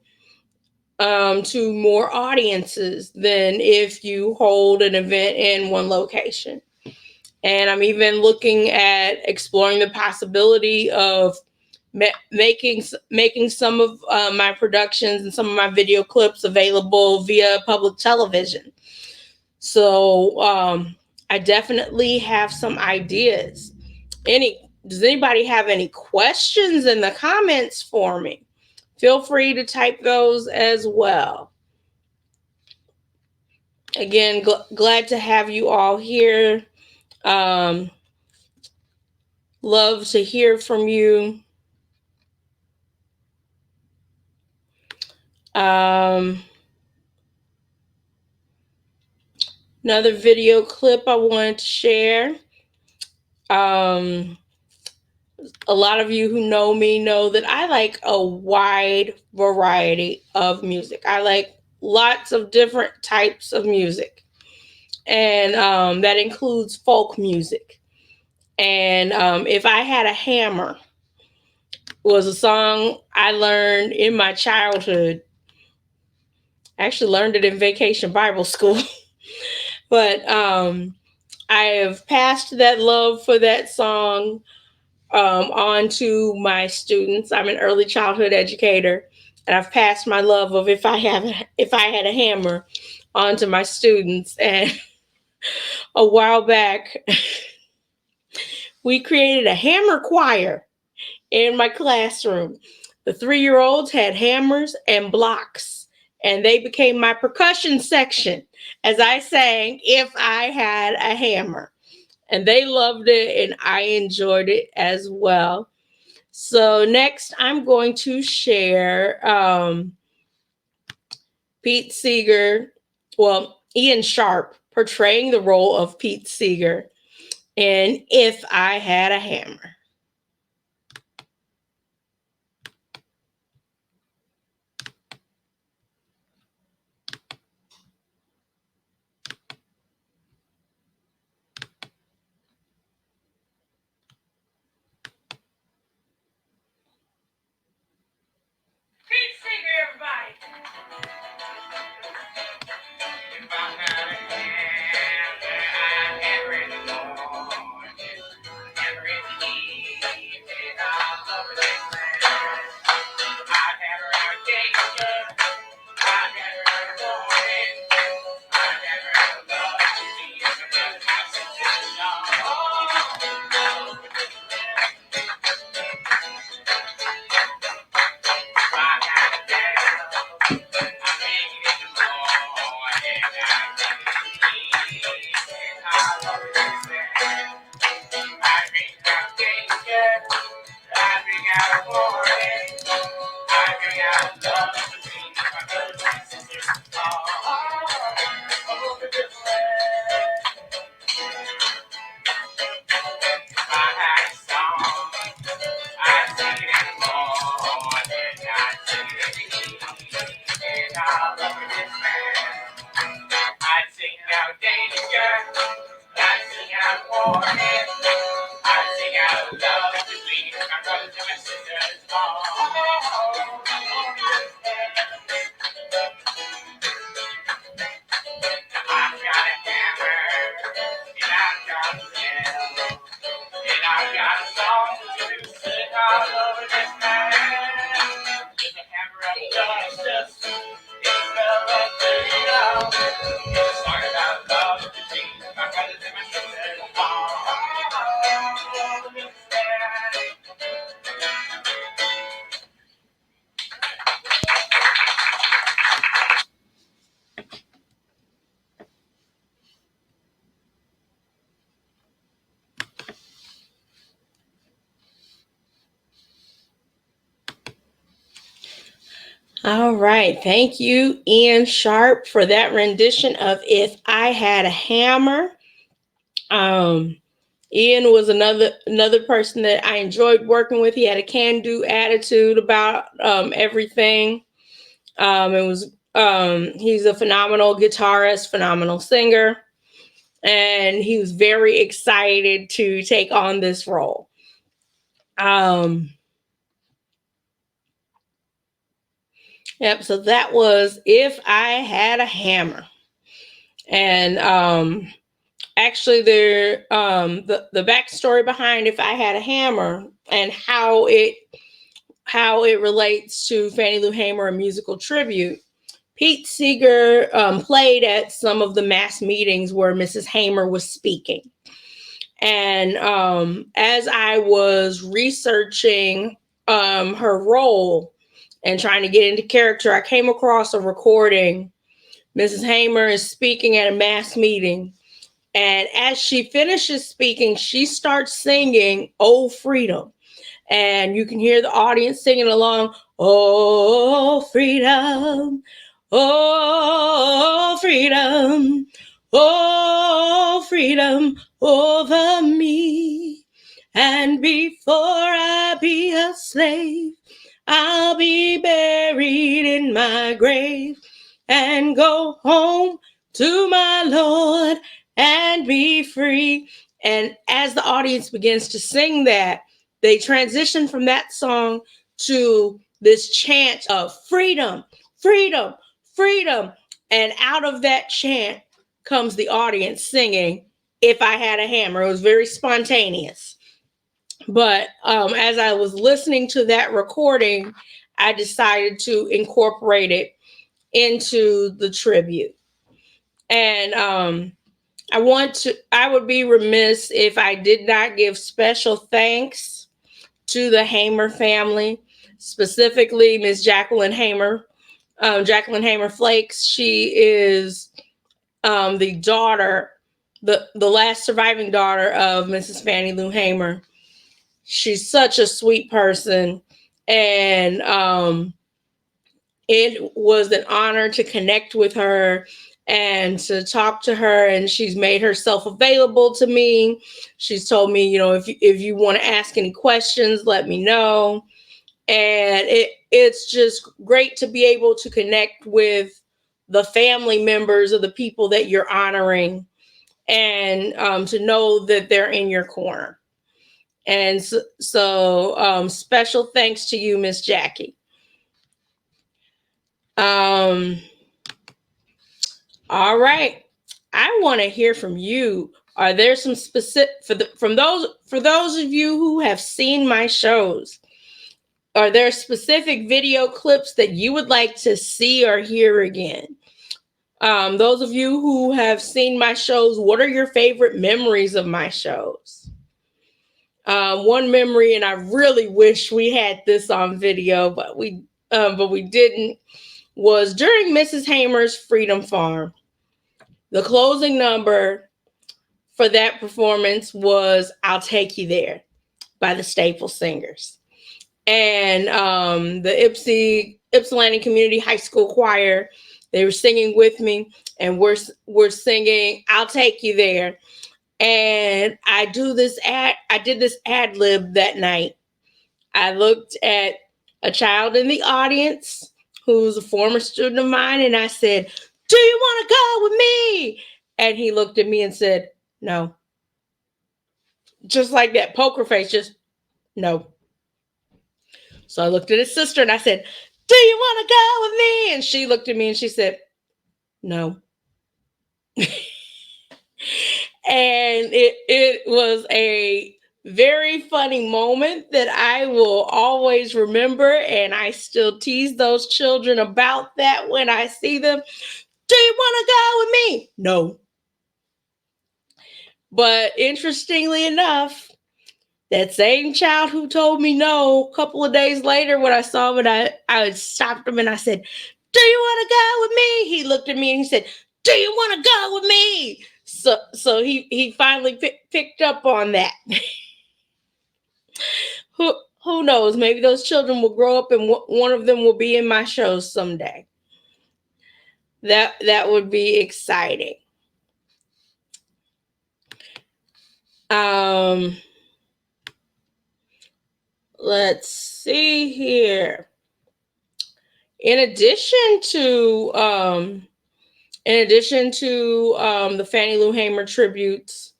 to more audiences than if you hold an event in one location. And I'm even looking at exploring the possibility of making some of my productions and some of my video clips available via public television. So I definitely have some ideas. Any Does anybody have any questions in the comments for me? Feel free to type those as well. Again, glad to have you all here. Um, Love to hear from you. Um, Another video clip I wanted to share. Um, a lot of you who know me know that I like a wide variety of music. I like lots of different types of music, and that includes folk music. And If I Had a Hammer was a song I learned in my childhood. I actually learned it in vacation Bible school. But I have passed that love for that song on to my students. I'm an early childhood educator, and I've passed my love of If I Had a Hammer on to my students. And a while back, we created a hammer choir in my classroom. The 3-year olds had hammers and blocks, and they became my percussion section as I sang If I Had a Hammer. And they loved it, and I enjoyed it as well. So, next, I'm going to share Pete Seeger, Ian Sharp portraying the role of Pete Seeger in If I Had a Hammer. Pete Seeger, everybody. If I had a hand that I had written on it, never in evening, I love this man. I'd have her out danger, I'd have her out morning, I'd have her out love to be in the middle of the if I had a dance, I make it in the morning, I love this man. I bring out danger, I bring out warning, I bring out love between my brothers and sisters. Over this land. If I had a song, I'd sing it in the morning, I'd sing it in the evening. I love this man. I'd sing out danger, I'd sing out warning, I'd sing out love between my brothers and my sisters. I've got a hammer, and I've got a nail, and I've got a song to sing all over this man. It's a hammer of justice, it's a spell of freedom, it's a song about love between my brothers and my sisters. This man. All right. Thank you, Ian Sharp, for that rendition of If I Had a Hammer. Um, Ian was another person that I enjoyed working with. He had a can-do attitude about everything. He's a phenomenal guitarist, phenomenal singer, and he was very excited to take on this role. Um, Yep. So that was If I Had a Hammer. And actually, the backstory behind If I Had a Hammer and how it relates to Fannie Lou Hamer, a musical tribute. Pete Seeger played at some of the mass meetings where Mrs. Hamer was speaking. And as I was researching her role and trying to get into character, I came across a recording. Mrs. Hamer is speaking at a mass meeting. And as she finishes speaking, she starts singing Oh Freedom. And you can hear the audience singing along, Oh Freedom, Oh Freedom, Oh Freedom over me. And before I be a slave, I'll be buried in my grave and go home to my Lord and be free. And as the audience begins to sing that, they transition from that song to this chant of freedom, freedom, freedom. And out of that chant comes the audience singing If I Had a Hammer. It was very spontaneous. But as I was listening to that recording, I decided to incorporate it into the tribute. And I would be remiss if I did not give special thanks to the Hamer family, specifically Miss Jacqueline Hamer. Jacqueline Hamer Flakes. She is the daughter, the last surviving daughter of Mrs. Fannie Lou Hamer. She's such a sweet person, and it was an honor to connect with her and to talk to her, and she's made herself available to me. She's told me, if you want to ask any questions, let me know. And it's just great to be able to connect with the family members of the people that you're honoring, and to know that they're in your corner. And so special thanks to you, Miss Jackie. All right. I want to hear from you. Are there some specific for those of you who have seen my shows? Are there specific video clips that you would like to see or hear again? Those of you who have seen my shows, what are your favorite memories of my shows? One memory, and I really wish we had this on video, but we didn't, was during Mrs. Hamer's Freedom Farm. The closing number for that performance was I'll Take You There by the Staple Singers. And the Ypsilanti Community High School Choir, they were singing with me, and we're singing I'll Take You There. And I did this ad lib that night. I looked at a child in the audience who's a former student of mine, and I said, "Do you want to go with me?" And he looked at me and said, "No." Just like that, poker face, just no. So I looked at his sister and I said, "Do you want to go with me?" And she looked at me and she said, "No." And it was a very funny moment that I will always remember. And I still tease those children about that when I see them. "Do you want to go with me?" "No." But interestingly enough, that same child who told me no, a couple of days later when I saw him, I stopped him and I said, "Do you want to go with me?" He looked at me and he said, "Do you want to go with me?" So he finally picked up on that. Who knows? Maybe those children will grow up and one of them will be in my shows someday. That would be exciting. Let's see here. In addition to the Fannie Lou Hamer tributes,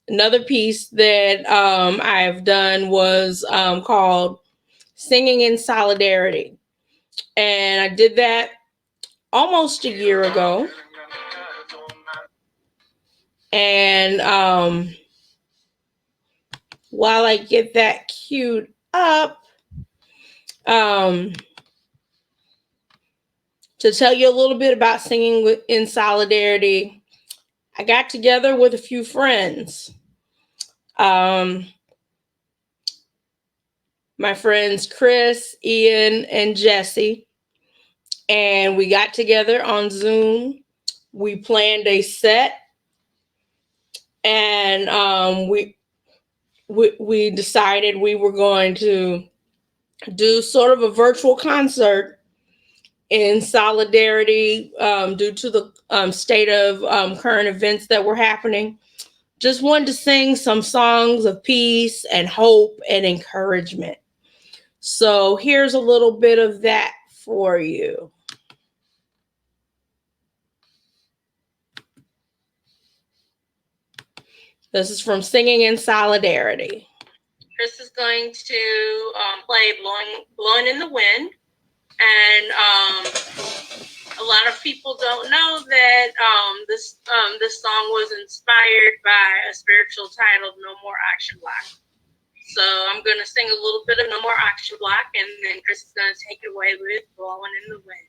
another piece that I've done was called "Singing in Solidarity," And I did that almost a year ago. And while I get that queued up, um, to tell you a little bit about singing in solidarity, I got together with a few friends. Um, my friends Chris, Ian, and Jesse, and we got together on Zoom. We planned a set, and we decided we were going to do sort of a virtual concert in solidarity due to the state of current events that were happening. Just wanted to sing some songs of peace and hope and encouragement. So here's a little bit of that for you. This is from Singing in Solidarity. Chris is going to play Blowing in the Wind. And a lot of people don't know that this song was inspired by a spiritual titled No More Action Black. So I'm going to sing a little bit of No More Action Black, and then Chris is going to take it away with Blowing in the Wind.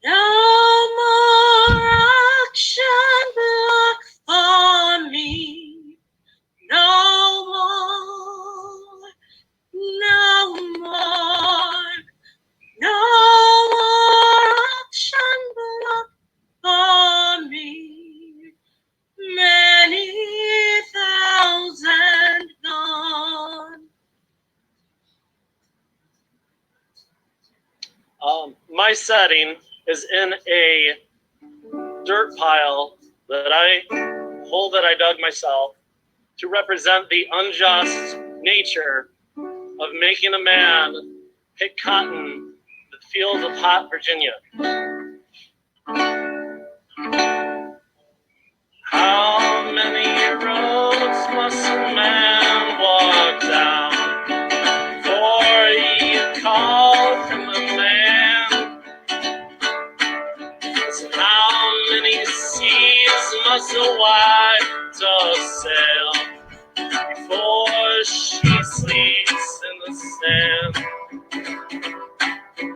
No more action black for me. No more. No more. No more action black for me. Many thousand gone. My setting is in a dirt pile that I dug myself to represent the unjust nature of making a man pick cotton in the fields of hot Virginia. How many roads must a man walk down before he called from a man? So how many seas must a wife sail before she sleeps in the sand?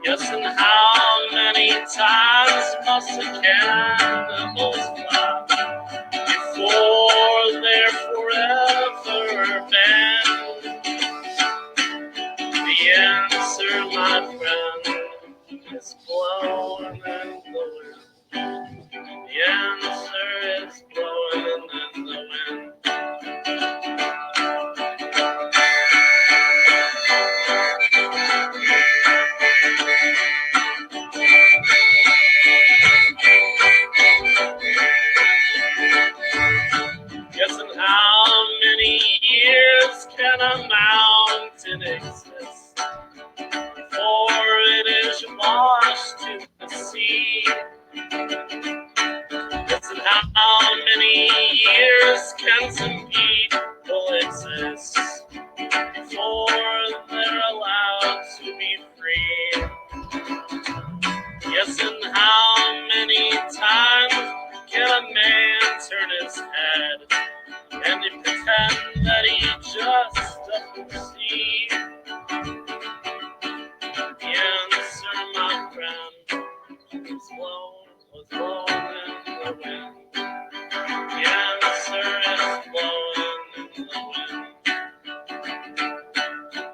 Yes, and how many times must the cannibals fly before they're forever banned? The answer, my friend, is blowing in the wind. The answer is blowing in the wind. Yes, and how many years can a mountain exist before it is washed to the sea? Yes, and how many years can some people exist before they're allowed to be free? Yes, and how many times can a man turn his head and he pretend that he just doesn't see? The answer, my friend, was blowing in the wind. The answer is blowing in the wind.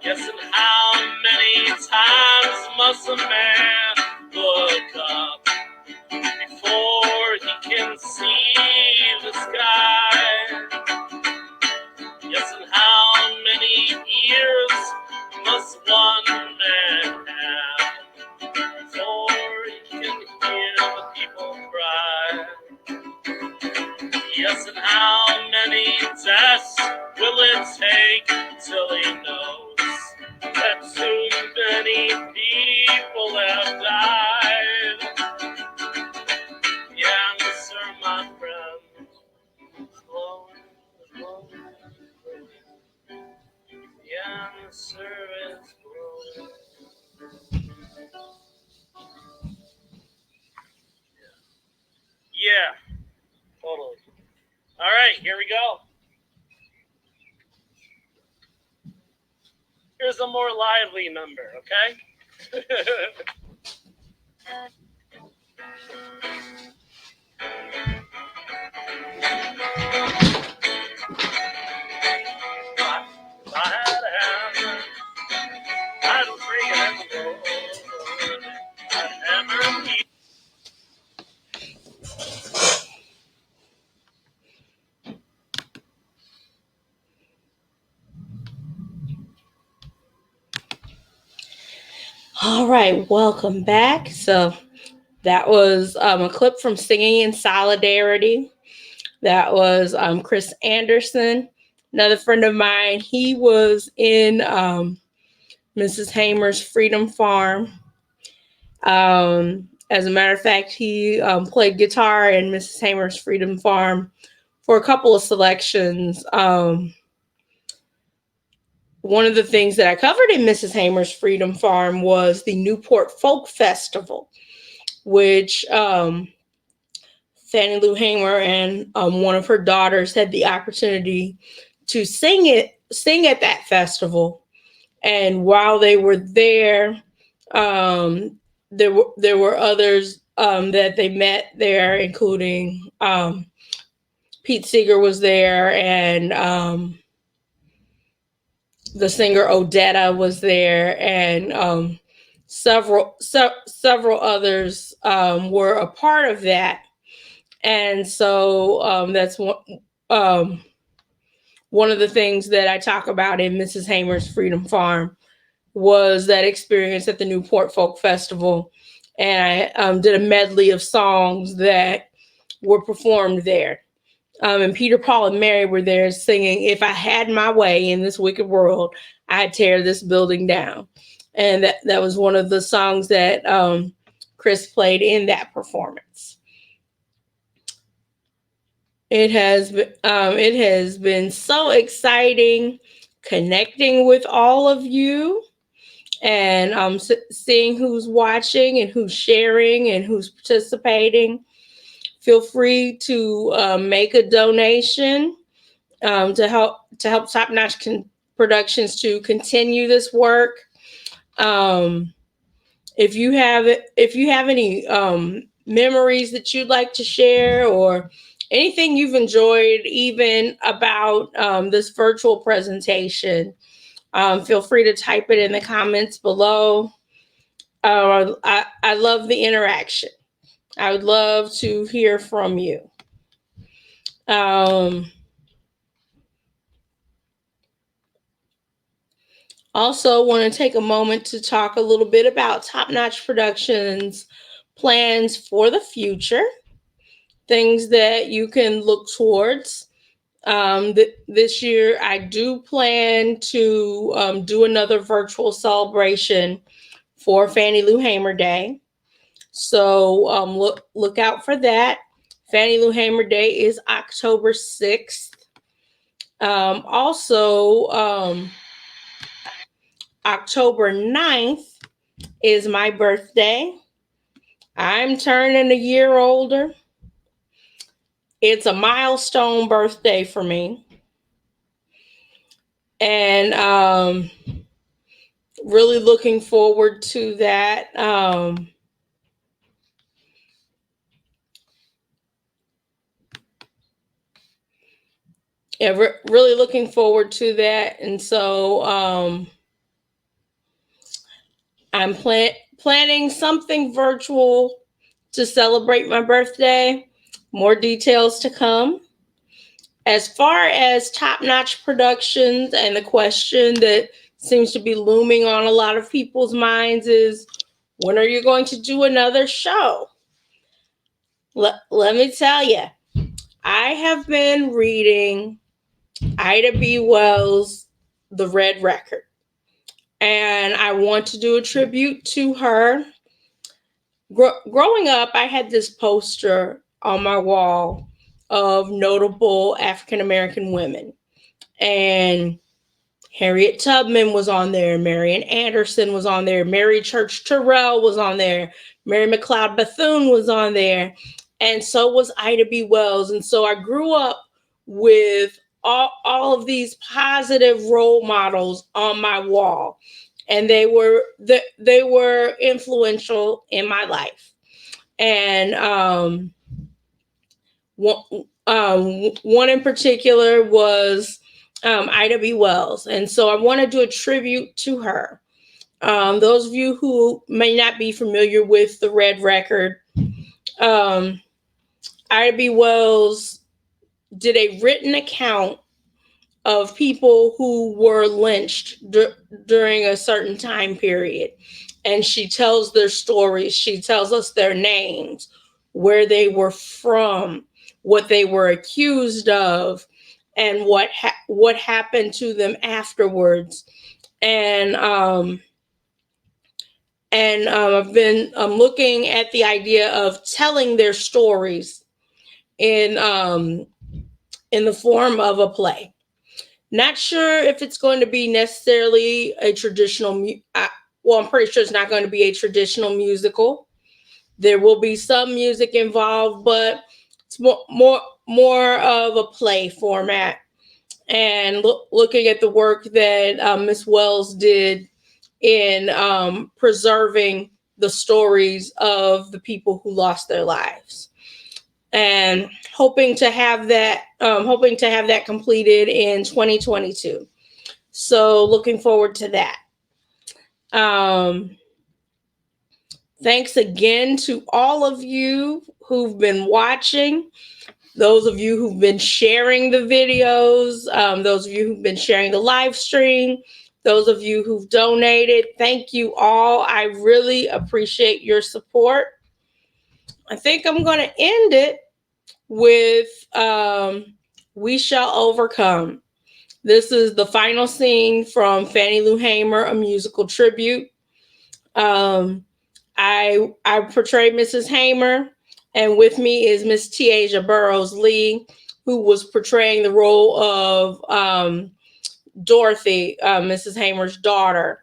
Yes, and how many times must a man look up before he can see the sky? Yes, and how many ears must one man have before he can hear the people cry? Yes, and how many deaths will it take till he knows that too many people have died? The answer, my friend, is blowing. The answer is blowing. Here's a more lively number, okay? If I had a hammer, I'd free the world. I'd hammer me. All right, welcome back. So that was a clip from Singing in Solidarity. That was Chris Anderson, another friend of mine. He was in Mrs. Hamer's Freedom Farm. As a matter of fact, he played guitar in Mrs. Hamer's Freedom Farm for a couple of selections. One of the things that I covered in Mrs. Hamer's Freedom Farm was the Newport Folk Festival, which Fannie Lou Hamer and one of her daughters had the opportunity to sing at that festival. And while they were there, there were others that they met there, including Pete Seeger was there, and the singer Odetta was there, and several others were a part of that. And so that's one of the things that I talk about in Mrs. Hamer's Freedom Farm was that experience at the Newport Folk Festival. And I did a medley of songs that were performed there. And Peter, Paul, and Mary were there singing, "If I Had My Way in This Wicked World, I'd Tear This Building Down." And that was one of the songs that Chris played in that performance. It has been so exciting connecting with all of you, and seeing who's watching and who's sharing and who's participating. Feel free to make a donation to help Top Notch Productions to continue this work. If you have any memories that you'd like to share, or anything you've enjoyed even about this virtual presentation, feel free to type it in the comments below. I love the interaction. I would love to hear from you. Also, want to take a moment to talk a little bit about Top Notch Productions' plans for the future, things that you can look towards. This year, I do plan to do another virtual celebration for Fannie Lou Hamer Day. So look out for that. Fannie Lou Hamer Day is October 6th. Also, October 9th is my birthday. I'm turning a year older. It's a milestone birthday for me. And really looking forward to that. Really looking forward to that. And so I'm planning something virtual to celebrate my birthday. More details to come. As far as Top Notch Productions, and the question that seems to be looming on a lot of people's minds is, when are you going to do another show? Let me tell you, I have been reading Ida B. Wells' The Red Record, and I want to do a tribute to her. Growing up, I had this poster on my wall of notable African American women, and Harriet Tubman was on there, Marian Anderson was on there, Mary Church Terrell was on there, Mary McLeod Bethune was on there, and so was Ida B. Wells. And so I grew up with all of these positive role models on my wall, and they were influential in my life. And one, one in particular was Ida B. Wells, and so I want to do a tribute to her. Those of you who may not be familiar with the Red Record, um, Ida B. Wells did a written account of people who were lynched during a certain time period. And she tells their stories. She tells us their names, where they were from, what they were accused of, and what happened to them afterwards. And I've been looking at the idea of telling their stories in in the form of a play. Not sure if it's going to be necessarily a traditional. Well, I'm pretty sure it's not going to be a traditional musical. There will be some music involved, but it's more of a play format. And looking at the work that Miss Wells did in preserving the stories of the people who lost their lives, and hoping to have that completed in 2022. So looking forward to that. Um, Thanks again to all of you who've been watching, those of you who've been sharing the videos, those of you who've been sharing the live stream, those of you who've donated. Thank you all. I really appreciate your support. I think I'm going to end it with We Shall Overcome. This is the final scene from Fannie Lou Hamer, a musical tribute. Um, I portray Mrs. Hamer, and with me is Miss Tiaja Burrows Lee, who was portraying the role of Dorothy, Mrs. Hamer's daughter.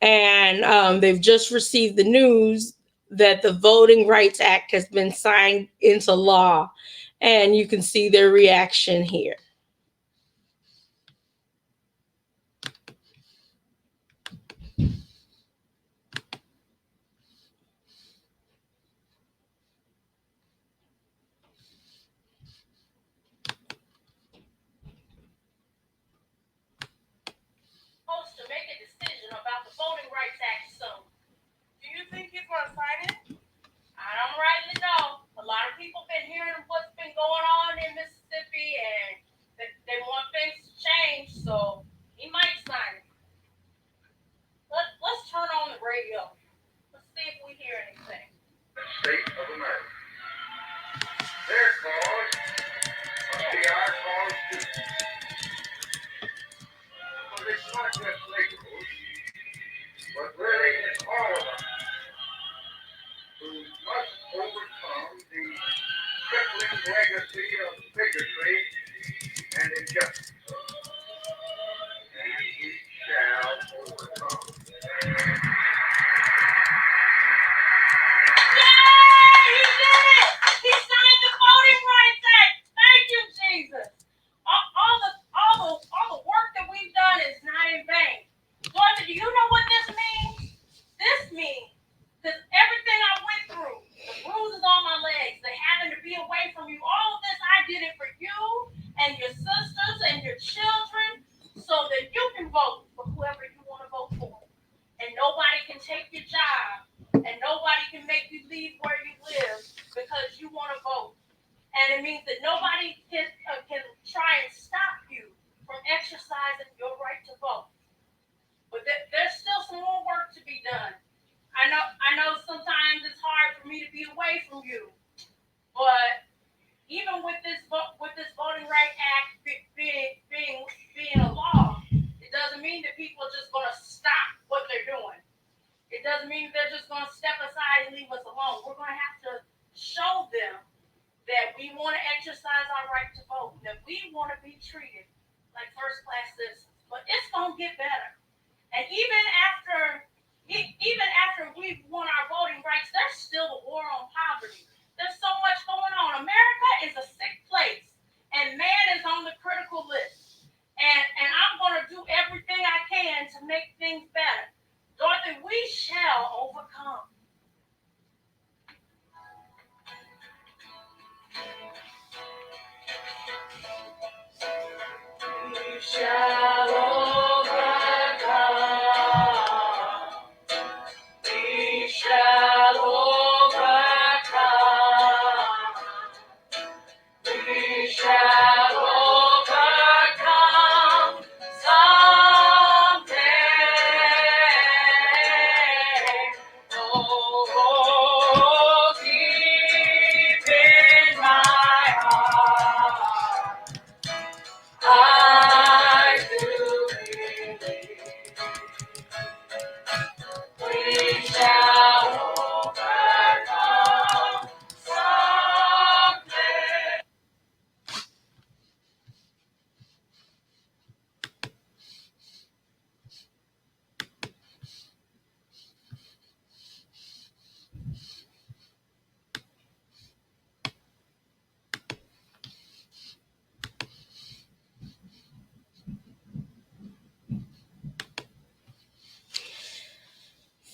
And they've just received the news that the Voting Rights Act has been signed into law, and you can see their reaction here. Supposed to make a decision about the Voting Rights Act soon. Do you think he's going to sign it? I don't rightly know. A lot of people been hearing what's been going on in Mississippi, and they want things to change, so he might sign it. Let's turn on the radio. Let's see if we hear anything. The state of America. Their cause must be our cause too. But it's not just liberals, but really it's all of us who must overcome the crippling legacy of bigotry and injustice. And we shall overcome. Yay! He did it! He signed the Voting Rights Act. Thank you, Jesus. All the work that we've done is not in vain. Dorothy, do you know what this means? This means because everything I went through, the bruises on my legs, the having to be away from you, all of this, I did it for you and your sisters and your children so that you can vote for whoever you want to vote for. And nobody can take your job, and nobody can make you leave where you live because you want to vote. And it means that nobody can try and stop you from exercising your right to vote. But there's still some more work to be done. I know sometimes it's hard for me to be away from you, but even with this Voting Right Act being a law, it doesn't mean that people are just going to stop what they're doing. It doesn't mean they're just going to step aside and leave us alone. We're going to have to show them that we want to exercise our right to vote, that we want to be treated like first class citizens. But it's going to get better. And even after we've won our voting rights, there's still a war on poverty. There's so much going on. America is a sick place, and man is on the critical list. shall overcome. We shall overcome. We shall overcome someday. Oh, deep in my heart, I do believe we shall overcome someday.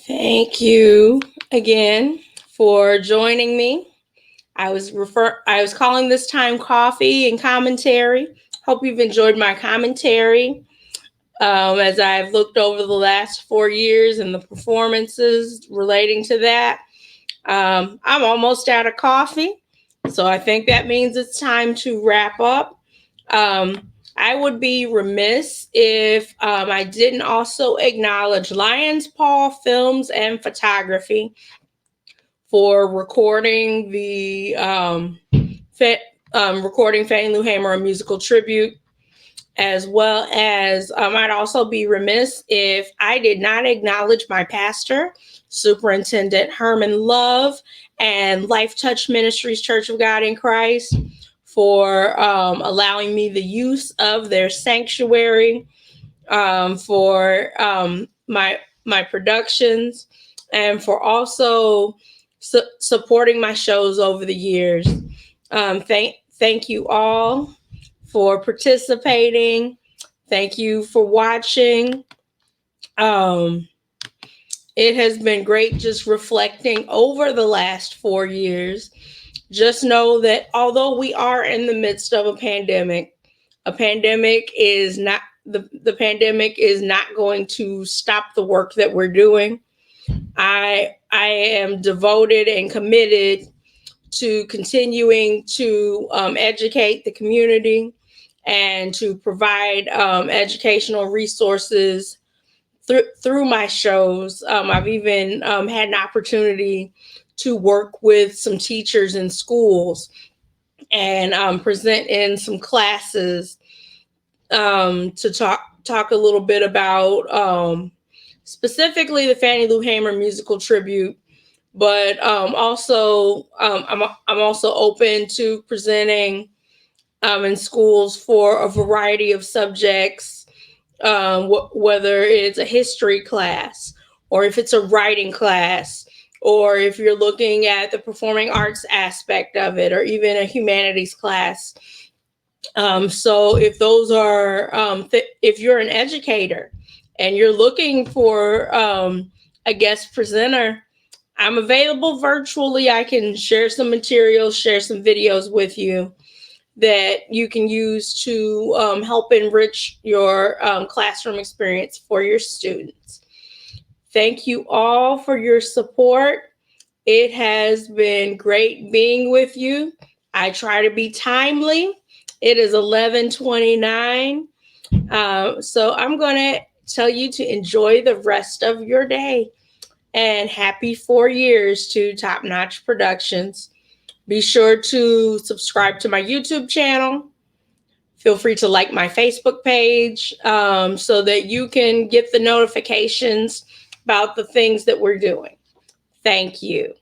Thank you again for joining me. I was calling this time coffee and commentary. Hope you've enjoyed my commentary. As I've looked over the last 4 years and the performances relating to that. I'm almost out of coffee, so I think that means it's time to wrap up. I would be remiss if I didn't also acknowledge Lion's Paw Films and Photography for recording the recording Fannie Lou Hamer a musical tribute, as well as I'd also be remiss if I did not acknowledge my pastor, Superintendent Herman Love, and Life Touch Ministries Church of God in Christ for allowing me the use of their sanctuary for my productions, and for also supporting my shows over the years. Thank you all for participating. Thank you for watching. Um, it has been great just reflecting over the last 4 years. Just know that although we are in the midst of a pandemic is not the pandemic is not going to stop the work that we're doing. I am devoted and committed to continuing to educate the community and to provide educational resources through my shows. I've even had an opportunity to work with some teachers in schools and present in some classes to talk a little bit about specifically the Fannie Lou Hamer musical tribute, but also I'm also open to presenting in schools for a variety of subjects, whether it's a history class or if it's a writing class, or if you're looking at the performing arts aspect of it, or even a humanities class. So if those are, if you're an educator and you're looking for a guest presenter, I'm available virtually. I can share some materials, share some videos with you that you can use to help enrich your classroom experience for your students. Thank you all for your support. It has been great being with you. I try to be timely. It is 11:29. So I'm going to tell you to enjoy the rest of your day. And happy 4 years to Top Notch Productions. Be sure to subscribe to my YouTube channel. Feel free to like my Facebook page so that you can get the notifications about the things that we're doing. Thank you.